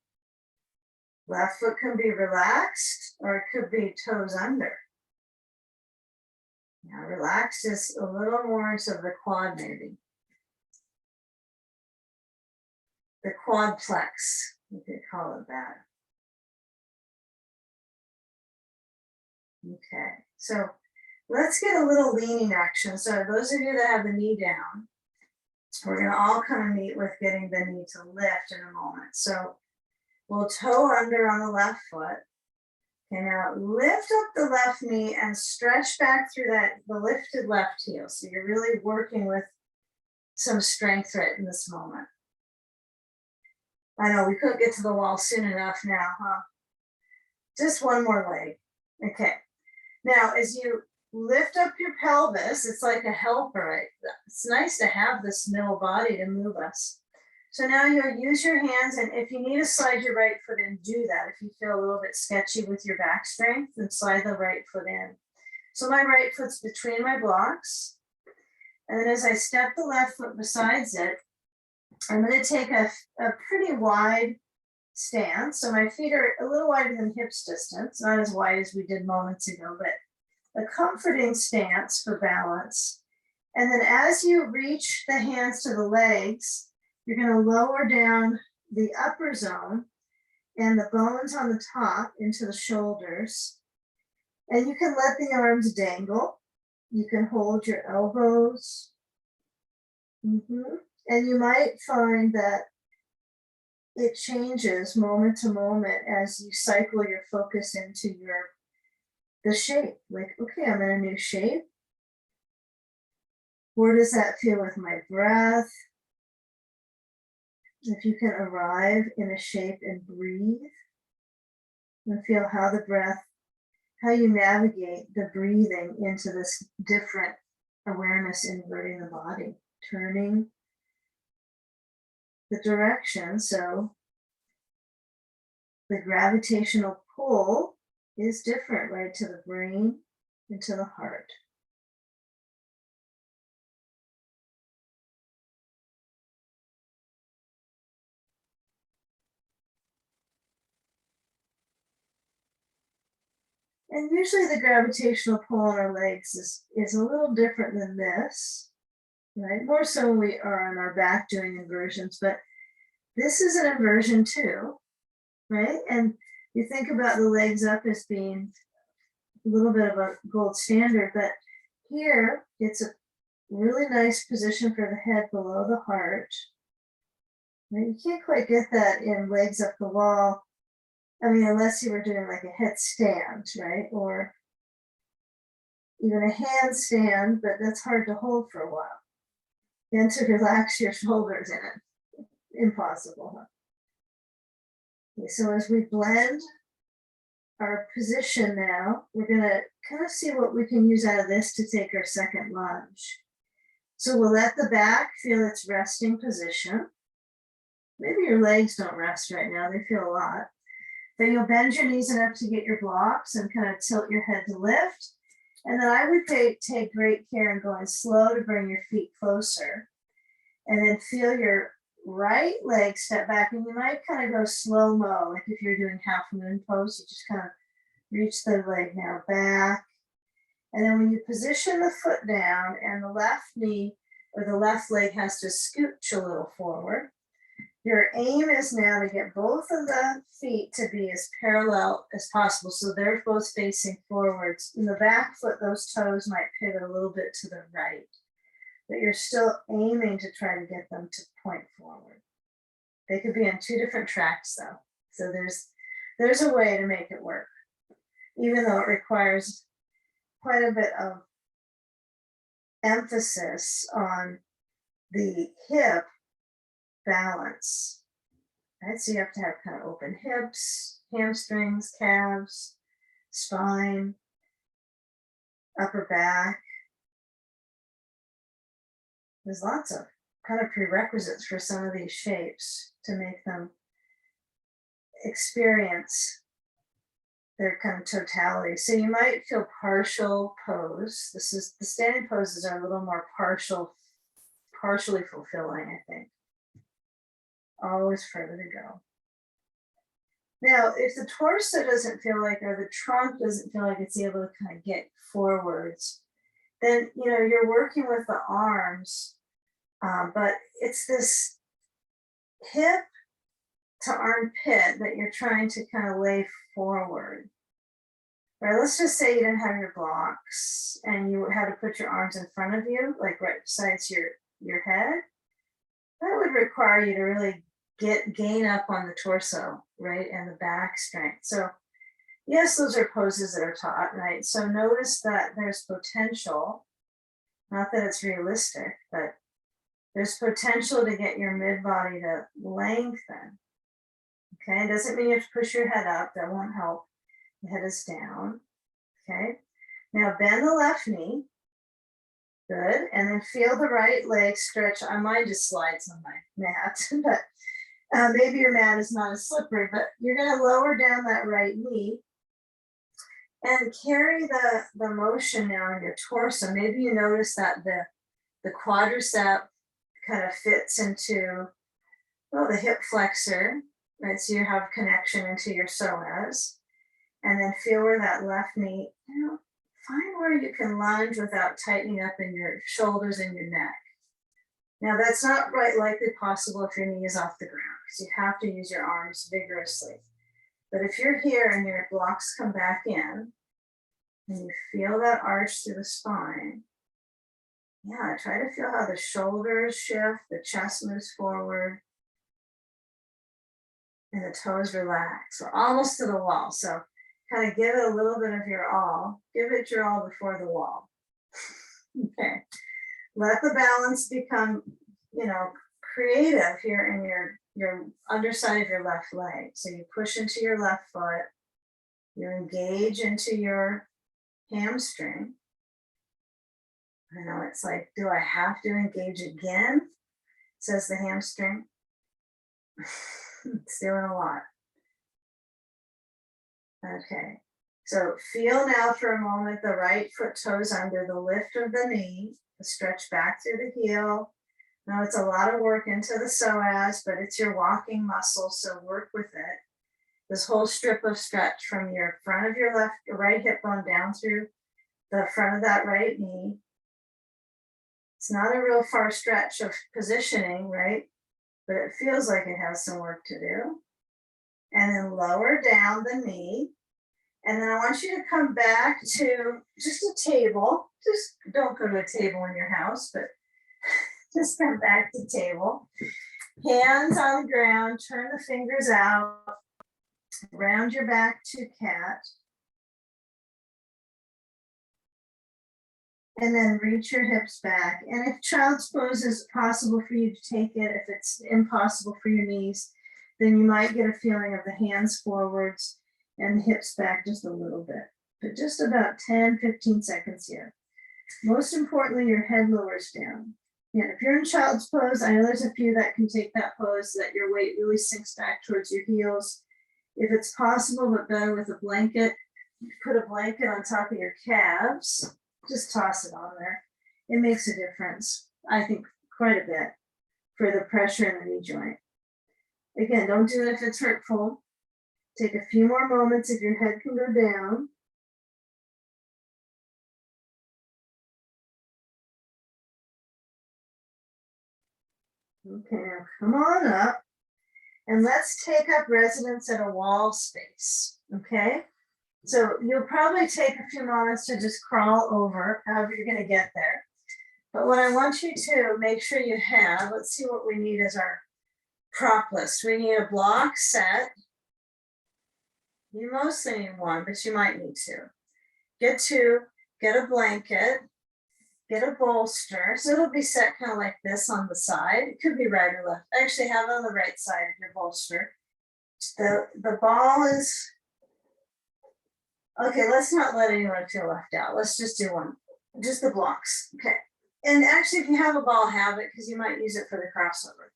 Left foot can be relaxed or it could be toes under. Now relax just a little more into the quad maybe. The quad flex, you could call it that. Okay, so let's get a little leaning action. So those of you that have the knee down, we're gonna all kind of meet with getting the knee to lift in a moment. So we'll toe under on the left foot. Okay, now lift up the left knee and stretch back through the lifted left heel. So you're really working with some strength right in this moment. I know we couldn't get to the wall soon enough now, huh? Just one more leg. Okay. Now, as you lift up your pelvis, it's like a helper. Right? It's nice to have this middle body to move us. So now you'll use your hands, and if you need to slide your right foot in, do that. If you feel a little bit sketchy with your back strength, then slide the right foot in. So my right foot's between my blocks. And then as I step the left foot besides it, I'm going to take a pretty wide stance. So my feet are a little wider than hips distance, not as wide as we did moments ago, but a comforting stance for balance. And then as you reach the hands to the legs, you're going to lower down the upper zone and the bones on the top into the shoulders. And you can let the arms dangle. You can hold your elbows. And you might find that it changes moment to moment as you cycle your focus into the shape. Like, okay, I'm in a new shape. Where does that feel with my breath? If you can arrive in a shape and breathe and feel how you navigate the breathing into this different awareness, inverting the body, turning the direction. So the gravitational pull is different, right, to the brain into the heart. And usually the gravitational pull on our legs is a little different than this, right? More so when we are on our back doing inversions, but this is an inversion too, right? And you think about the legs up as being a little bit of a gold standard, but here it's a really nice position for the head below the heart. Right? You can't quite get that in legs up the wall. I mean, unless you were doing like a headstand, right? Or even a handstand, but that's hard to hold for a while. And to relax your shoulders in it. Impossible, huh? Okay, so as we blend our position now, we're gonna kind of see what we can use out of this to take our second lunge. So we'll let the back feel its resting position. Maybe your legs don't rest right now, they feel a lot. Then you'll bend your knees enough to get your blocks and kind of tilt your head to lift. And then I would take great care in going slow to bring your feet closer. And then feel your right leg step back. And you might kind of go slow-mo, like if you're doing half moon pose, you just kind of reach the leg now back. And then when you position the foot down and the left knee or the left leg has to scooch a little forward, your aim is now to get both of the feet to be as parallel as possible. So they're both facing forwards. In the back foot, those toes might pivot a little bit to the right, but you're still aiming to try to get them to point forward. They could be on two different tracks though. So there's a way to make it work, even though it requires quite a bit of emphasis on the hip balance, right? So you have to have kind of open hips, hamstrings, calves, spine, upper back. There's lots of kind of prerequisites for some of these shapes to make them experience their kind of totality. So you might feel partial pose. The standing poses are a little more partially fulfilling, I think. Always further to go. Now, if the torso doesn't feel like, or the trunk doesn't feel like it's able to kind of get forwards, then, you're working with the arms, but it's this hip to armpit that you're trying to kind of lay forward. Right, let's just say you didn't have your blocks and you had to put your arms in front of you, like right besides your head. That would require you to really gain up on the torso, right, and the back strength. So yes, those are poses that are taught, right? So notice that there's potential, not that it's realistic, but there's potential to get your mid-body to lengthen. Okay, it doesn't mean you have to push your head up, that won't help. The head is down. Okay, now bend the left knee. Good, and then feel the right leg stretch. Mine just slides on my mat, but maybe your mat is not as slippery, but you're gonna lower down that right knee and carry the motion now in your torso. Maybe you notice that the quadricep kind of fits into, the hip flexor, right? So you have connection into your psoas. And then feel where that left knee, find where you can lunge without tightening up in your shoulders and your neck. Now that's not likely possible if your knee is off the ground, because you have to use your arms vigorously. But if you're here and your blocks come back in, and you feel that arch through the spine, try to feel how the shoulders shift, the chest moves forward, and the toes relax. We're almost to the wall, so kind of give it a little bit of your all. Give it your all before the wall. Okay. Let the balance become, creative here in your underside of your left leg. So you push into your left foot. You engage into your hamstring. I know it's like, do I have to engage again? Says the hamstring. It's doing a lot. Okay, So feel now for a moment the right foot toes under the lift of the knee, the stretch back through the heel. Now it's a lot of work into the psoas, but it's your walking muscle, so work with it. This whole strip of stretch from your front of your right hip bone down through the front of that right knee. It's not a real far stretch of positioning, right? But it feels like it has some work to do. And then lower down the knee. And then I want you to come back to just a table. Just don't go to a table in your house, but just come back to table. Hands on the ground, turn the fingers out, round your back to cat. And then reach your hips back. And if child's pose is possible for you to take it, if it's impossible for your knees, then you might get a feeling of the hands forwards and the hips back just a little bit, but just about 10, 15 seconds here. Most importantly, your head lowers down. Yeah, if you're in child's pose, I know there's a few that can take that pose so that your weight really sinks back towards your heels. If it's possible, but better with a blanket, put a blanket on top of your calves. Just toss it on there. It makes a difference, I think, quite a bit for the pressure in the knee joint. Again, don't do it if it's hurtful. Take a few more moments if your head can go down. Okay, now come on up. And let's take up residence at a wall space, okay? So you'll probably take a few moments to just crawl over, however you're gonna get there. But what I want you to make sure you have, let's see what we need as our prop list. We need a block set. You mostly need one, but you might need two. Get two, get a blanket, get a bolster. So it'll be set kind of like this on the side. It could be right or left. Actually have it on the right side of your bolster. The ball is, okay, let's not let anyone feel left out. Let's just do one, just the blocks, okay. And actually if you have a ball, have it because you might use it for the crossover.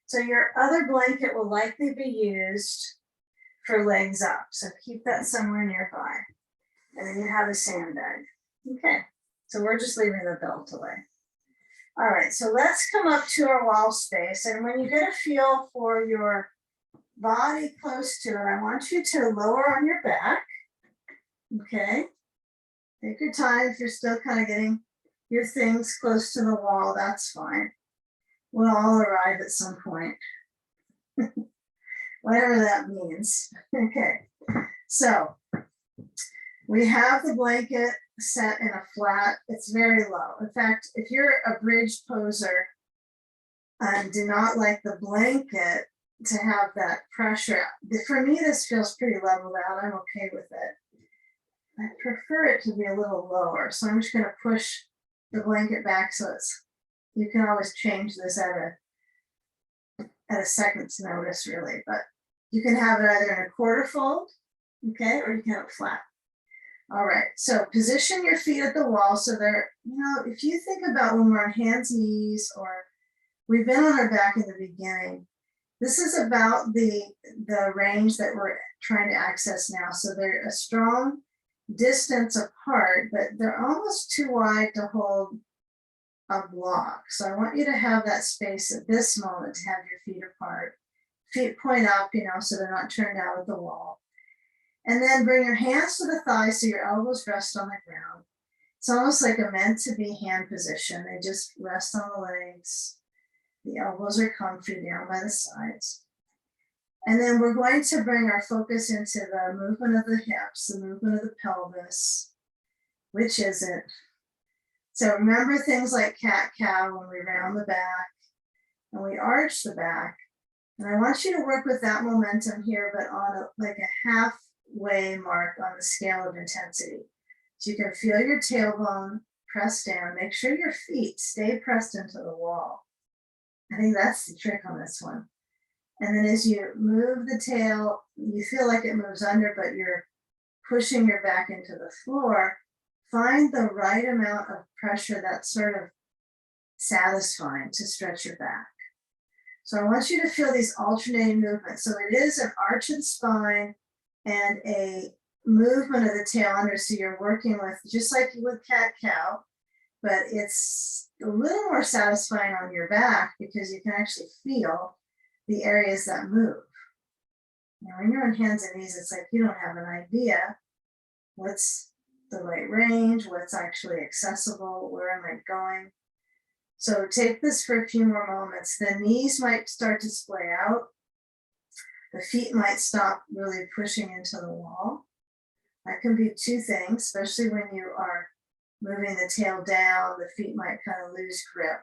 So your other blanket will likely be used for legs up. So keep that somewhere nearby. And then you have a sandbag. Okay, so we're just leaving the belt away. All right, so let's come up to our wall space. And when you get a feel for your body close to it, I want you to lower on your back. Okay, take your time. If you're still kind of getting your things close to the wall, that's fine. We'll all arrive at some point. Whatever that means. Okay, so we have the blanket set in a flat. It's very low. In fact, if you're a bridge poser and do not like the blanket to have that pressure, for me, this feels pretty leveled out. I'm okay with it. I prefer it to be a little lower. So I'm just going to push the blanket back so it's, you can always change this at a second's notice, really, but you can have it either in a quarter fold, okay, or you can have it flat. All right, so position your feet at the wall so they're, you know, if you think about when we're on hands, knees, or we've been on our back in the beginning, this is about the range that we're trying to access now. So they're a strong distance apart, but they're almost too wide to hold a block. So I want you to have that space at this moment to have your feet apart. Feet point up, you know, so they're not turned out at the wall. And then bring your hands to the thighs so your elbows rest on the ground. It's almost like a meant to be hand position. They just rest on the legs. The elbows are comfy down by the sides. And then we're going to bring our focus into the movement of the hips, the movement of the pelvis, which is it. So remember things like cat-cow when we round the back and we arch the back. And I want you to work with that momentum here, but on like a halfway mark on the scale of intensity. So you can feel your tailbone press down. Make sure your feet stay pressed into the wall. I think that's the trick on this one. And then as you move the tail, you feel like it moves under, but you're pushing your back into the floor. Find the right amount of pressure that's sort of satisfying to stretch your back. So I want you to feel these alternating movements. So it is an arched spine and a movement of the tail under. So you're working with, just like you would cat-cow, but it's a little more satisfying on your back because you can actually feel the areas that move. Now, when you're on hands and knees, it's like you don't have an idea what's the right range, what's actually accessible, where am I going? So take this for a few more moments. The knees might start to splay out. The feet might stop really pushing into the wall. That can be two things, especially when you are moving the tail down, the feet might kind of lose grip.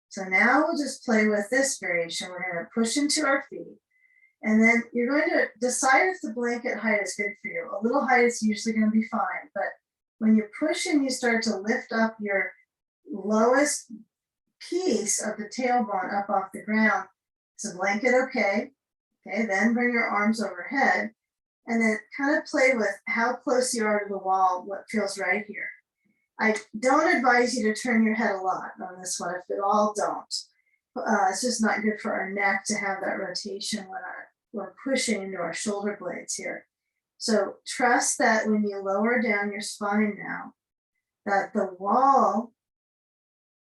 So now we'll just play with this variation. We're going to push into our feet. And then you're going to decide if the blanket height is good for you. A little height is usually going to be fine, but when you push and you start to lift up your lowest piece of the tailbone up off the ground, is the blanket okay? Okay, then bring your arms overhead and then kind of play with how close you are to the wall, what feels right here. I don't advise you to turn your head a lot on this one, if at all, don't. It's just not good for our neck to have that rotation when we're pushing into our shoulder blades here. So trust that when you lower down your spine now, that the wall,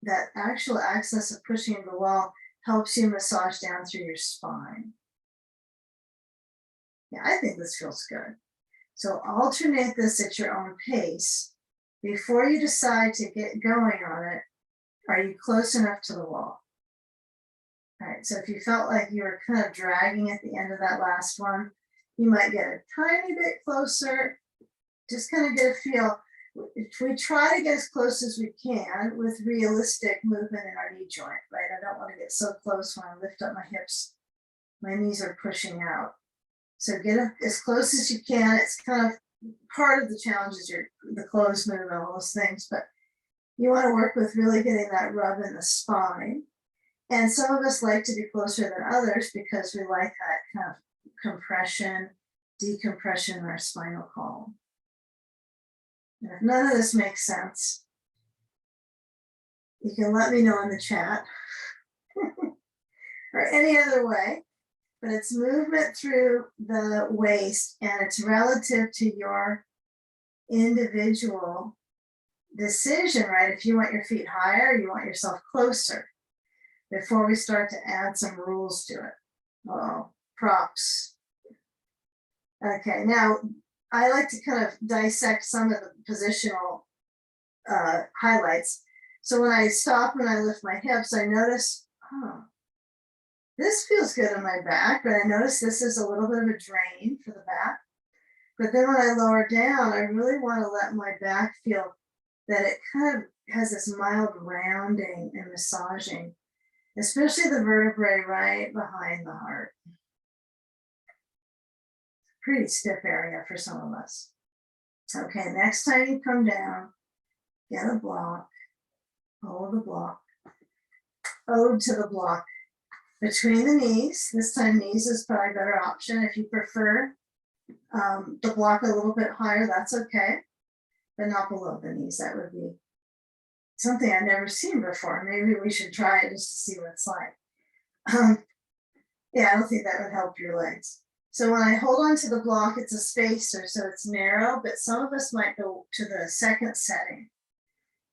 that actual access of pushing into the wall helps you massage down through your spine. Yeah, I think this feels good. So alternate this at your own pace. Before you decide to get going on it, are you close enough to the wall? All right, so if you felt like you were kind of dragging at the end of that last one, you might get a tiny bit closer, just kind of get a feel. If we try to get as close as we can with realistic movement in our knee joint, right? I don't want to get so close when I lift up my hips, my knees are pushing out. So get as close as you can. It's kind of part of the challenge is the closed movement, all those things, but you want to work with really getting that rub in the spine. And some of us like to be closer than others because we like that kind of compression, decompression in our spinal column. And if none of this makes sense, you can let me know in the chat or any other way. But it's movement through the waist and it's relative to your individual decision, right? If you want your feet higher, you want yourself closer before we start to add some rules to it. Oh, props. Okay, now I like to kind of dissect some of the positional highlights. So when I stop and I lift my hips, I notice, oh, this feels good in my back, but I notice this is a little bit of a drain for the back. But then when I lower down, I really want to let my back feel that it kind of has this mild rounding and massaging, especially the vertebrae right behind the heart. Pretty stiff area for some of us. Okay, next time you come down, get a block, hold the block, ode to the block. Between the knees, this time knees is probably a better option. If you prefer the block a little bit higher, that's okay, but not below the knees. That would be something I've never seen before. Maybe we should try it just to see what it's like. Yeah, I don't think that would help your legs. So when I hold on to the block, it's a spacer, so it's narrow, but some of us might go to the second setting.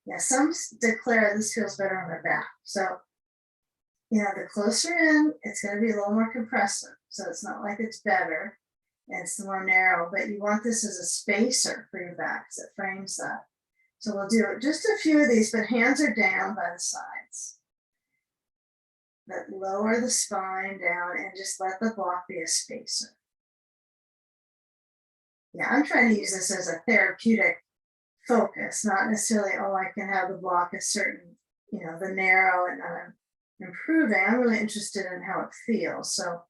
Yeah, some declare this feels better on their back. So you know, the closer in, it's going to be a little more compressive. So it's not like it's better, and it's more narrow, but you want this as a spacer for your back because it frames that. So we'll do just a few of these, but hands are down by the sides. But lower the spine down and just let the block be a spacer. Yeah, I'm trying to use this as a therapeutic focus, not necessarily, oh, I can have the block a certain, you know, the narrow and improving. I'm really interested in how it feels. So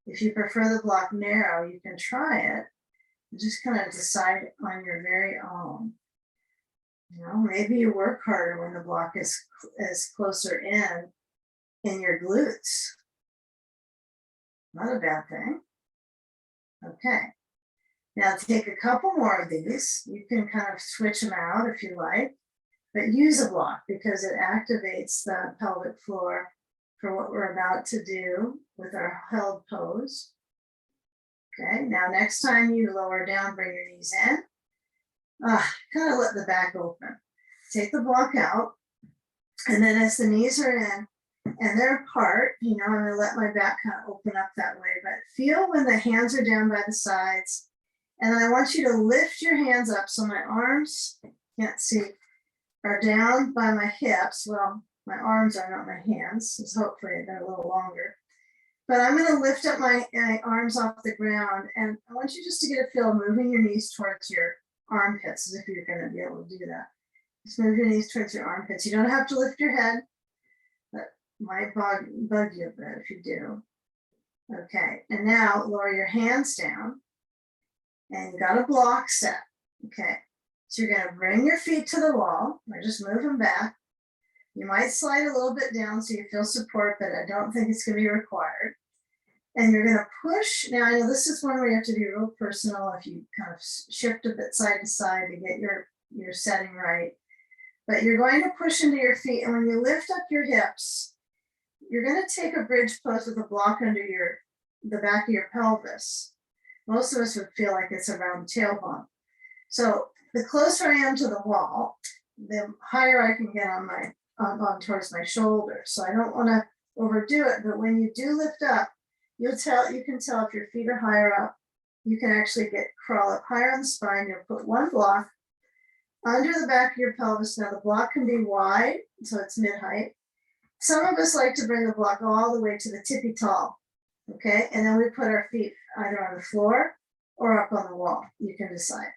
if you prefer the block narrow, you can try it and just kind of decide on your very own. You know, maybe you work harder when the block is closer in your glutes. Not a bad thing. Okay. Now take a couple more of these. You can kind of switch them out if you like, but use a block because it activates the pelvic floor for what we're about to do with our held pose. Okay, now next time you lower down, bring your knees in. Kind of let the back open. Take the block out. And then as the knees are in and they're apart, I'm going to let my back kind of open up that way. But feel when the hands are down by the sides. And then I want you to lift your hands up so my arms, can't see, are down by my hips. Well, my arms are not my hands, so hopefully they're a little longer. But I'm going to lift up my arms off the ground, and I want you just to get a feel moving your knees towards your armpits, as if you're going to be able to do that. Just move your knees towards your armpits. You don't have to lift your head. That might bug you a bit if you do. Okay, and now lower your hands down, and you got a block set. Okay, so you're going to bring your feet to the wall, or just move them back. You might slide a little bit down so you feel support, but I don't think it's going to be required. And you're going to push. Now, I know this is one where you have to be real personal if you kind of shift a bit side to side to get your setting right. But you're going to push into your feet. And when you lift up your hips, you're going to take a bridge pose with a block under the back of your pelvis. Most of us would feel like it's around the tailbone. So the closer I am to the wall, the higher I can get on towards my shoulders. So I don't want to overdo it, but when you do lift up, you can tell if your feet are higher up. You can actually crawl up higher on the spine. You'll put one block under the back of your pelvis. Now the block can be wide, so it's mid-height. Some of us like to bring the block all the way to the tippy tall, okay? And then we put our feet either on the floor or up on the wall. You can decide.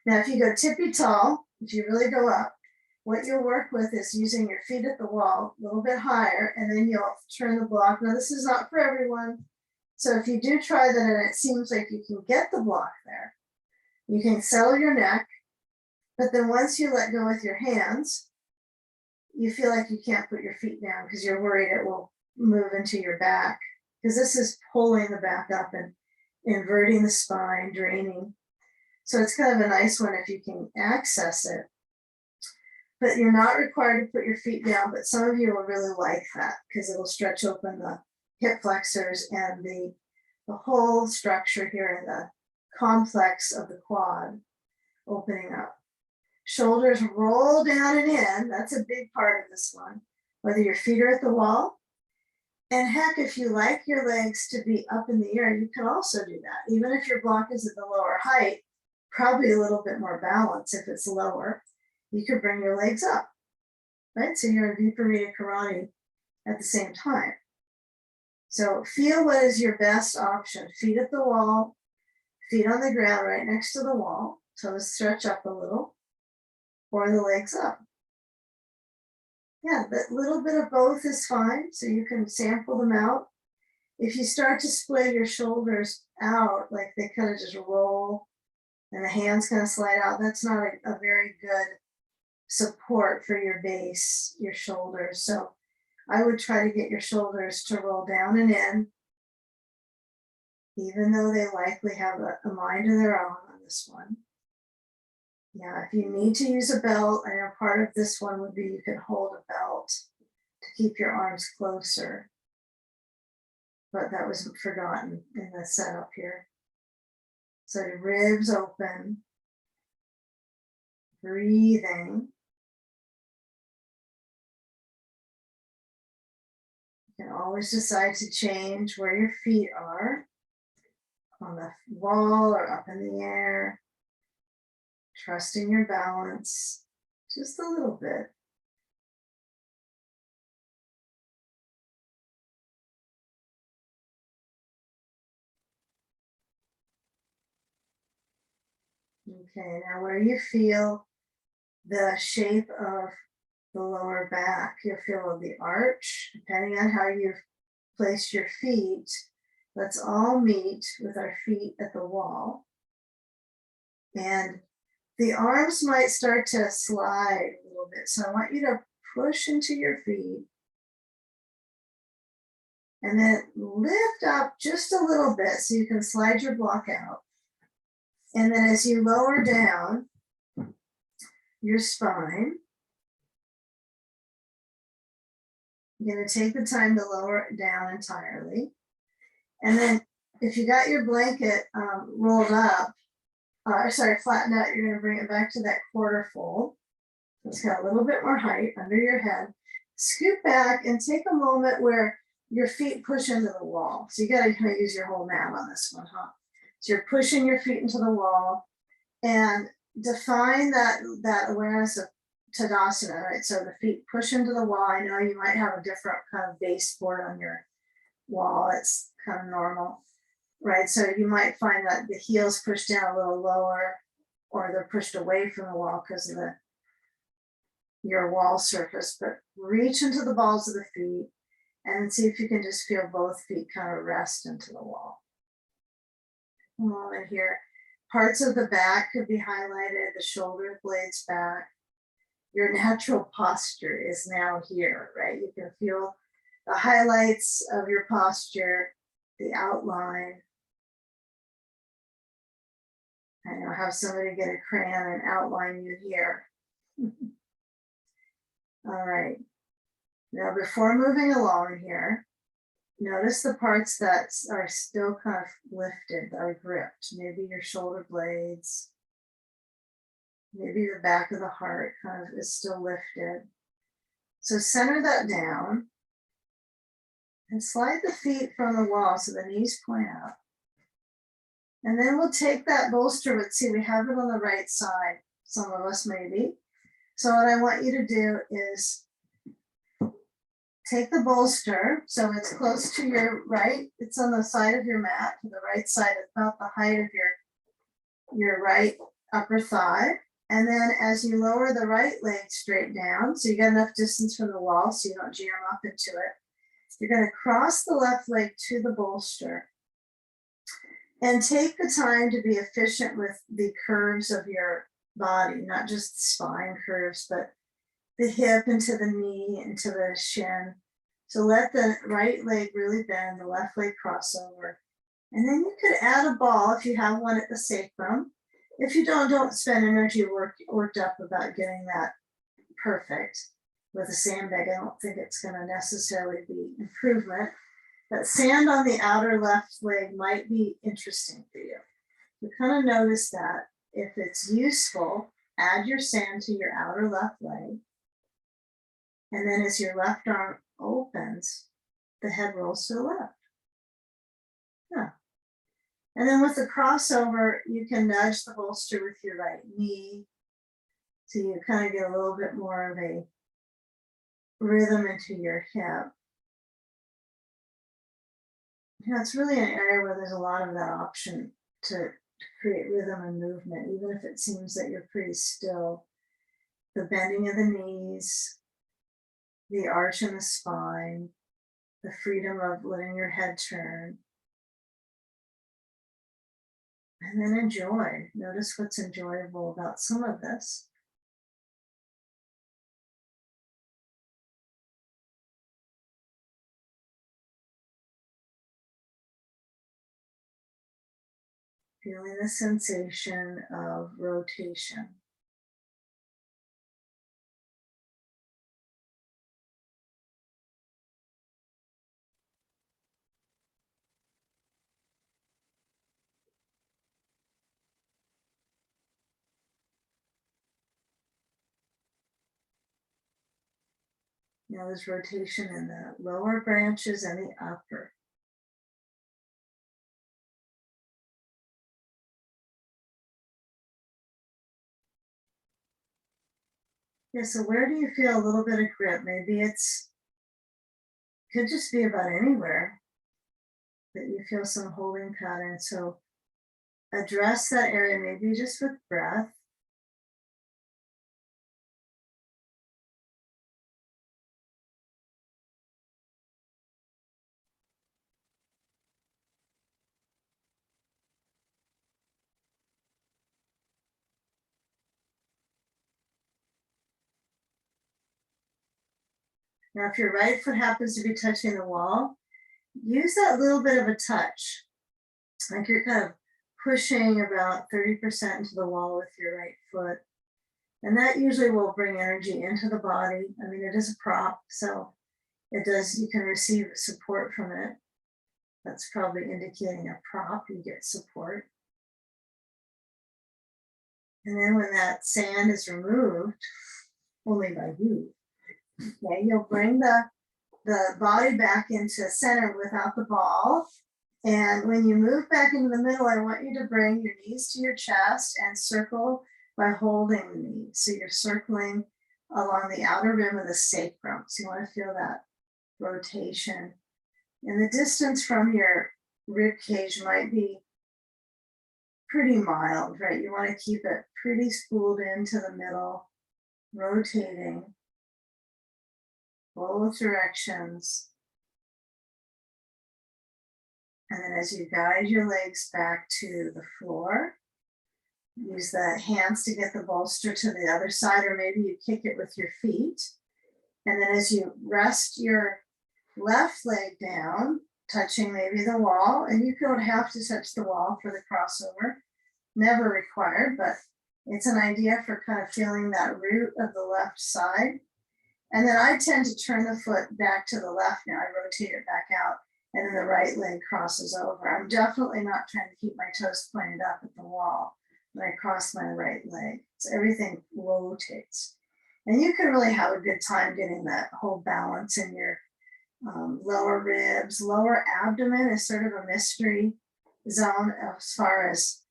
Now, if you go tippy tall, if you really go up, what you'll work with is using your feet at the wall a little bit higher, and then you'll turn the block. Now, this is not for everyone. So if you do try that and it seems like you can get the block there, you can settle your neck. But then once you let go with your hands, you feel like you can't put your feet down because you're worried it will move into your back. Because this is pulling the back up and inverting the spine, draining. So it's kind of a nice one if you can access it. But you're not required to put your feet down, but some of you will really like that because it'll stretch open the hip flexors and the whole structure here in the complex of the quad opening up. Shoulders roll down and in. That's a big part of this one, whether your feet are at the wall. And heck, if you like your legs to be up in the air, you can also do that. Even if your block is at the lower height, probably a little bit more balance if it's lower. You could bring your legs up, right? So you're in Viparita Karate at the same time. So feel what is your best option. Feet at the wall, feet on the ground right next to the wall. Toes stretch up a little, or the legs up. Yeah, but a little bit of both is fine. So you can sample them out. If you start to split your shoulders out, like they kind of just roll and the hands kind of slide out, that's not a very good support for your base, your shoulders. So I would try to get your shoulders to roll down and in, even though they likely have a mind of their own on this one. Yeah, if you need to use a belt, I know part of this one would be you can hold a belt to keep your arms closer. But that was forgotten in the setup here. So the ribs open, breathing. You can always decide to change where your feet are, on the wall or up in the air. Trusting your balance, just a little bit. Okay, now where you feel the shape of the lower back, you'll feel the arch, depending on how you've placed your feet. Let's all meet with our feet at the wall. And the arms might start to slide a little bit. So I want you to push into your feet and then lift up just a little bit so you can slide your block out. And then as you lower down your spine, you're going to take the time to lower it down entirely. And then if you got your blanket rolled up, flattened out, you're going to bring it back to that quarter fold. It's got a little bit more height under your head. Scoot back and take a moment where your feet push into the wall. So you got to kind of use your whole mat on this one, huh? So you're pushing your feet into the wall and define that awareness of Tadasana, right? So the feet push into the wall. I know you might have a different kind of baseboard on your wall. It's kind of normal, right? So you might find that the heels push down a little lower, or they're pushed away from the wall because of your wall surface. But reach into the balls of the feet and see if you can just feel both feet kind of rest into the wall. Moment here. Parts of the back could be highlighted, the shoulder blades back. Your natural posture is now here, right? You can feel the highlights of your posture, the outline. I know, have somebody get a crayon and outline you here. All right. Now, before moving along here, notice the parts that are still kind of lifted, are gripped. Maybe your shoulder blades, maybe the back of the heart kind of is still lifted. So center that down and slide the feet from the wall so the knees point out. And then we'll take that bolster, but see, we have it on the right side. Some of us maybe. So what I want you to do is take the bolster, so it's close to your right, it's on the side of your mat, to the right side, it's about the height of your right upper thigh. And then as you lower the right leg straight down, so you got enough distance from the wall so you don't jam up into it, you're going to cross the left leg to the bolster. And take the time to be efficient with the curves of your body, not just spine curves, but the hip into the knee, into the shin. So let the right leg really bend, the left leg cross over. And then you could add a ball if you have one at the sacrum. If you don't spend energy worked up about getting that perfect with a sandbag. I don't think it's going to necessarily be improvement. But sand on the outer left leg might be interesting for you. You kind of notice that. If it's useful, add your sand to your outer left leg. And then as your left arm opens, the head rolls to the left. Yeah. And then with the crossover, you can nudge the bolster with your right knee. So you kind of get a little bit more of a rhythm into your hip. You know, it's really an area where there's a lot of that option to create rhythm and movement, even if it seems that you're pretty still. The bending of the knees, the arch in the spine, the freedom of letting your head turn. And then enjoy. Notice what's enjoyable about some of this. Feeling the sensation of rotation. Now there's rotation in the lower branches and the upper. Yeah, so where do you feel a little bit of grip? Maybe could just be about anywhere that you feel some holding pattern. So address that area, maybe just with breath. Now, if your right foot happens to be touching the wall, use that little bit of a touch. Like you're kind of pushing about 30% into the wall with your right foot. And that usually will bring energy into the body. I mean, it is a prop, so you can receive support from it. That's probably indicating a prop, you get support. And then when that sand is removed, only by you, okay, you'll bring the body back into center without the ball. And when you move back into the middle, I want you to bring your knees to your chest and circle by holding the knees. So you're circling along the outer rim of the sacrum. So you want to feel that rotation. And the distance from your rib cage might be pretty mild, right? You want to keep it pretty spooled into the middle, rotating both directions. And then as you guide your legs back to the floor, use the hands to get the bolster to the other side, or maybe you kick it with your feet. And then as you rest your left leg down, touching maybe the wall, and you don't have to touch the wall for the crossover, never required, but it's an idea for kind of feeling that root of the left side. And then I tend to turn the foot back to the left now. I rotate it back out, and then the right leg crosses over. I'm definitely not trying to keep my toes pointed up at the wall when I cross my right leg. So everything rotates. And you can really have a good time getting that whole balance in your lower ribs. Lower abdomen is sort of a mystery zone as far as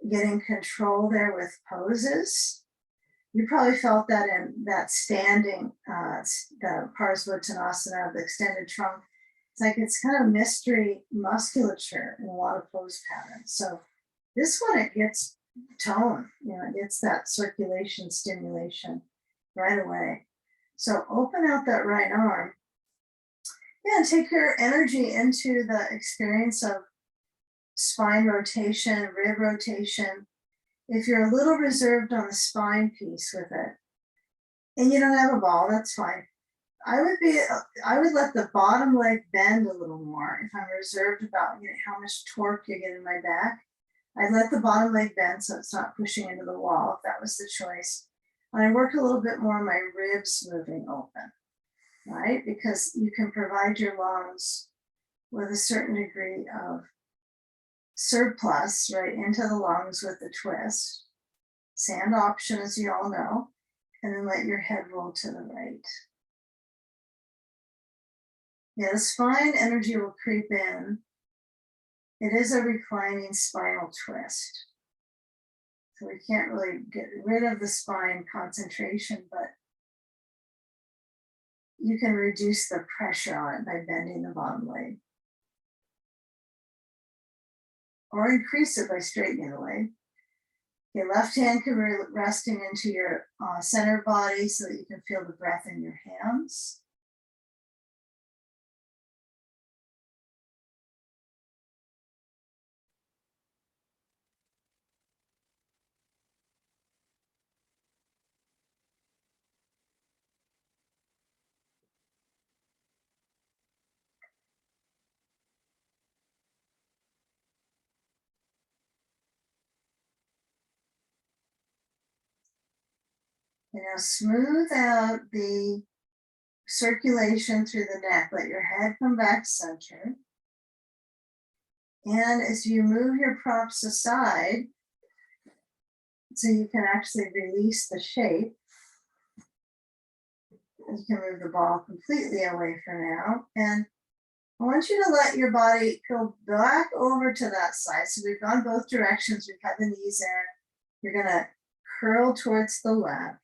getting control there with poses. You probably felt that in that standing, the Parsbo Tanasana, the extended trunk. It's like it's kind of mystery musculature in a lot of pose patterns. So this one, it gets tone, it gets that circulation stimulation right away. So open out that right arm. Yeah, and take your energy into the experience of spine rotation, rib rotation. If you're a little reserved on the spine piece with it, and you don't have a ball, that's fine. I would let the bottom leg bend a little more. If I'm reserved about how much torque you get in my back, I'd let the bottom leg bend so it's not pushing into the wall, if that was the choice. And I work a little bit more on my ribs moving open, right? Because you can provide your lungs with a certain degree of surplus right into the lungs with the twist. Sand option, as you all know, and then let your head roll to the right. Yeah, the spine energy will creep in. It is a reclining spinal twist. So we can't really get rid of the spine concentration, but you can reduce the pressure on it by bending the bottom leg. Or increase it by straightening the leg. Your left hand can be resting into your center body so that you can feel the breath in your hands. Smooth out the circulation through the neck. Let your head come back center. And as you move your props aside, so you can actually release the shape, you can move the ball completely away for now. And I want you to let your body go back over to that side. So we've gone both directions. We've had the knees in. You're going to curl towards the left.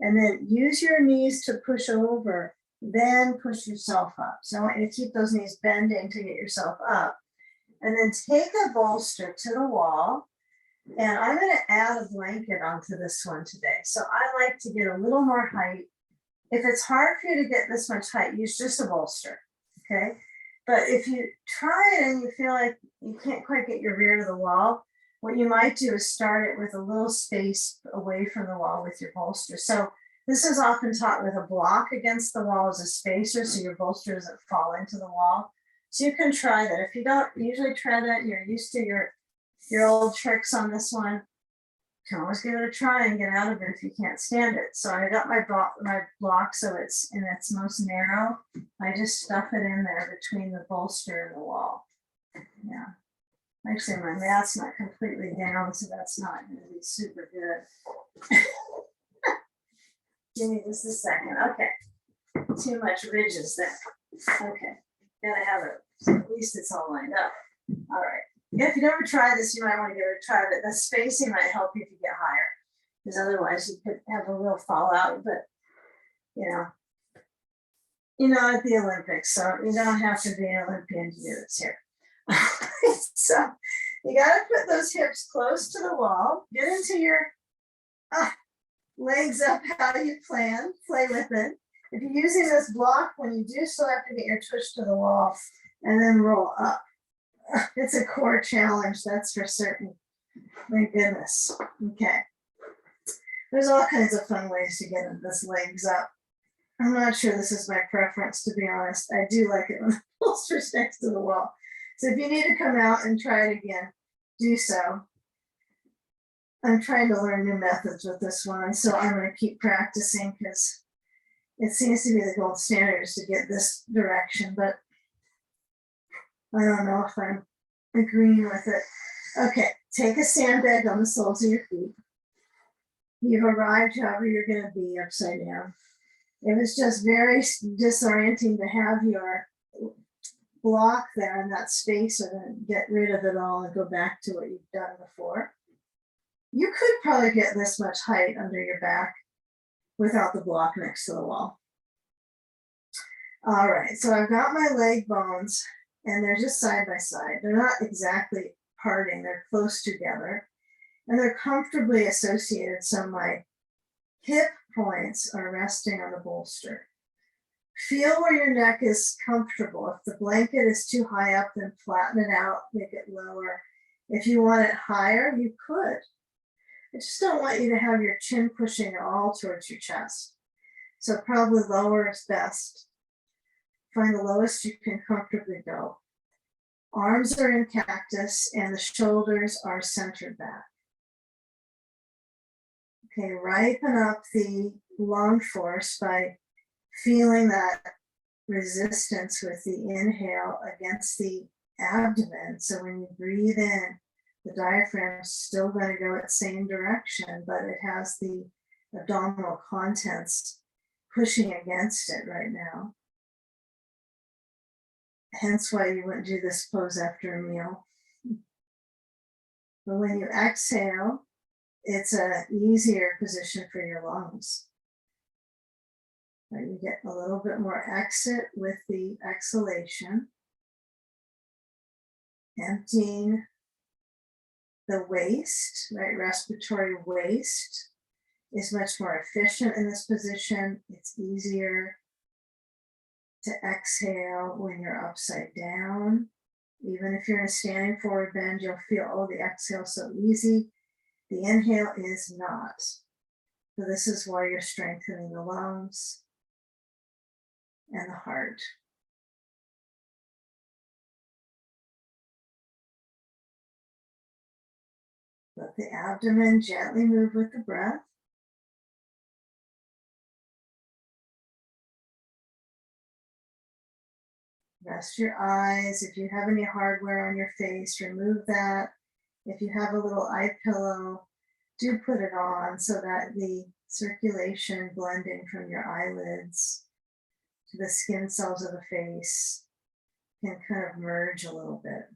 And then use your knees to push over, then push yourself up. So I want you to keep those knees bending to get yourself up. And then take a bolster to the wall. And I'm going to add a blanket onto this one today. So I like to get a little more height. If it's hard for you to get this much height, use just a bolster, okay? But if you try it and you feel like you can't quite get your rear to the wall, what you might do is start it with a little space away from the wall with your bolster. So this is often taught with a block against the wall as a spacer, so your bolster doesn't fall into the wall. So you can try that. If you don't usually try that, you're used to your old tricks on this one, you can always give it a try and get out of it if you can't stand it. So I got my block so it's in its most narrow. I just stuff it in there between the bolster and the wall. Yeah. Actually, my math's not completely down, so that's not going to be super good. Give me just a second. Okay. Too much ridges there. Okay. Gotta have it. So at least it's all lined up. All right. If you never try this, you might want to give it a try, but the spacing might help you to get higher. Because otherwise you could have a real fallout. But you're not at the Olympics, so you don't have to be an Olympian to do this here. So you got to put those hips close to the wall. Get into your legs up how you plan. Play with it. If you're using this block, when you do, still have to get your tush to the wall and then roll up. It's a core challenge, that's for certain. Thank goodness. Okay. There's all kinds of fun ways to get this legs up. I'm not sure this is my preference, to be honest. I do like it when the bolster's next to the wall. So if you need to come out and try it again, do so. I'm trying to learn new methods with this one, so I'm going to keep practicing because it seems to be the gold standard is to get this direction, but I don't know if I'm agreeing with it. Okay, take a sandbag on the soles of your feet. You've arrived however you're going to be upside down. It was just very disorienting to have your block there in that space, and then get rid of it all and go back to what you've done before. You could probably get this much height under your back without the block next to the wall. All right, so I've got my leg bones and they're just side by side. They're not exactly parting, they're close together and they're comfortably associated. So my hip points are resting on the bolster. Feel where your neck is comfortable. If the blanket is too high up, then flatten it out, make it lower. If you want it higher, you could. I just don't want you to have your chin pushing all towards your chest. So probably lower is best. Find the lowest you can comfortably go. Arms are in cactus and the shoulders are centered back. Okay, ripen up the lung force by feeling that resistance with the inhale against the abdomen. So when you breathe in, the diaphragm is still going to go its same direction, but it has the abdominal contents pushing against it right now. Hence why you wouldn't do this pose after a meal. But when you exhale, it's an easier position for your lungs. You get a little bit more exit with the exhalation, emptying the waist, right? Respiratory waste is much more efficient in this position. It's easier to exhale when you're upside down. Even if you're in a standing forward bend, you'll feel, oh, the exhale so easy. The inhale is not. So this is why you're strengthening the lungs and the heart. Let the abdomen gently move with the breath. Rest your eyes. If you have any hardware on your face, remove that. If you have a little eye pillow, do put it on so that the circulation blending from your eyelids to the skin cells of the face can kind of merge a little bit.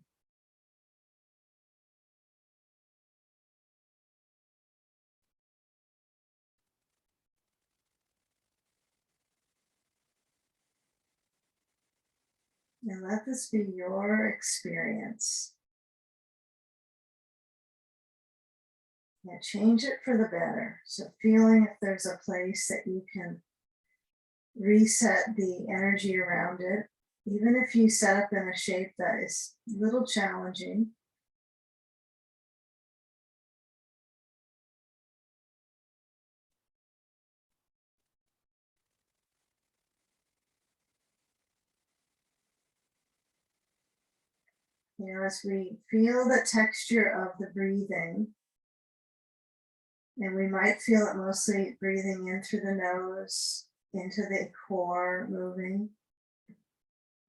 And let this be your experience. Yeah, change it for the better. So feeling if there's a place that you can reset the energy around it, even if you set up in a shape that is a little challenging. You know, as we feel the texture of the breathing, and we might feel it mostly breathing in through the nose, into the core moving.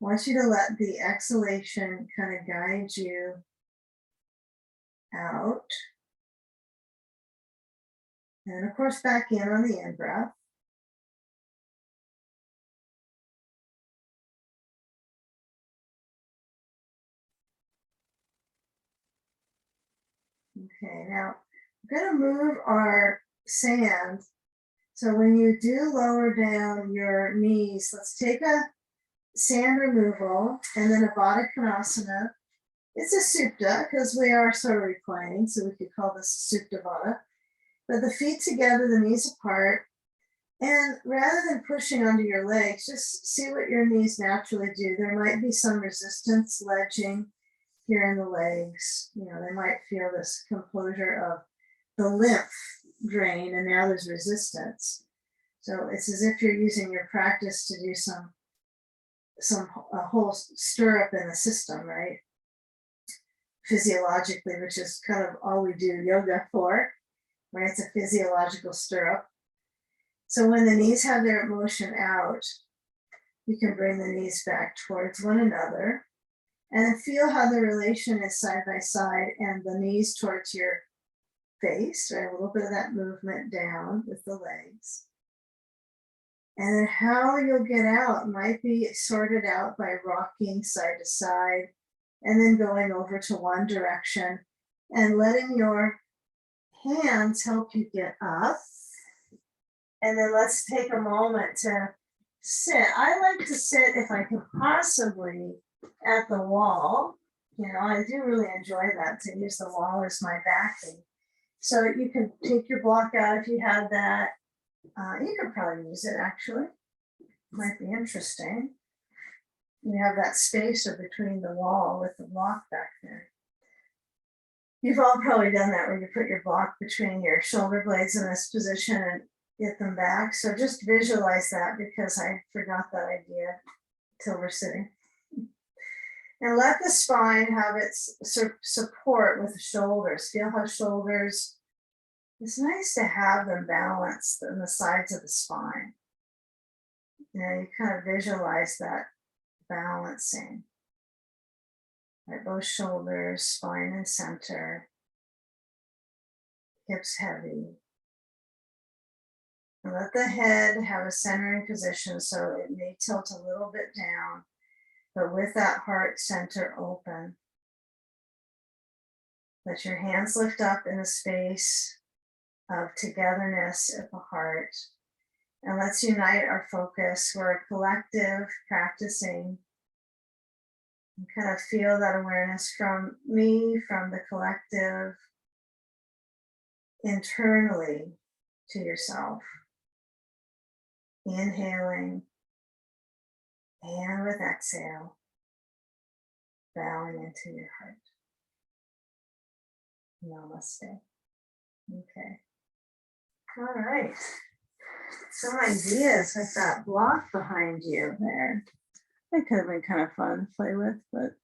want you to let the exhalation kind of guide you out. And of course, back in on the in-breath. Okay, now we're going to move our sand. So when you do lower down your knees, let's take a sand removal and then Avada Karasana. It's a supta because we are sort of reclining, so we could call this a supta vada. But the feet together, the knees apart. And rather than pushing onto your legs, just see what your knees naturally do. There might be some resistance, ledging here in the legs. You know, they might feel this composure of the lymph drain, and now there's resistance. So it's as if you're using your practice to do a whole stir up in the system, right? Physiologically, which is kind of all we do yoga for, right? It's a physiological stir up. So when the knees have their motion out, you can bring the knees back towards one another and feel how the relation is side by side and the knees towards your face, right? A little bit of that movement down with the legs. And then how you'll get out might be sorted out by rocking side to side and then going over to one direction and letting your hands help you get up. And then let's take a moment to sit. I like to sit, if I can possibly, at the wall. You know, I do really enjoy that, to use the wall as my backing. So you can take your block out if you have that. You could probably use it, actually. Might be interesting. You have that spacer between the wall with the block back there. You've all probably done that, where you put your block between your shoulder blades in this position and get them back. So just visualize that, because I forgot that idea till we're sitting. And let the spine have its support with the shoulders. Feel how shoulders, it's nice to have them balanced on the sides of the spine. You know, you kind of visualize that balancing. Right, both shoulders, spine and center, hips heavy. And let the head have a centering position, so it may tilt a little bit down, but with that heart center open. Let your hands lift up in the space of togetherness at the heart. And let's unite our focus. We're a collective practicing. And kind of feel that awareness from me, from the collective, internally to yourself. Inhaling, and with exhale, bowing into your heart. Namaste. Okay. All right. Some ideas with that block behind you there. That could have been kind of fun to play with, but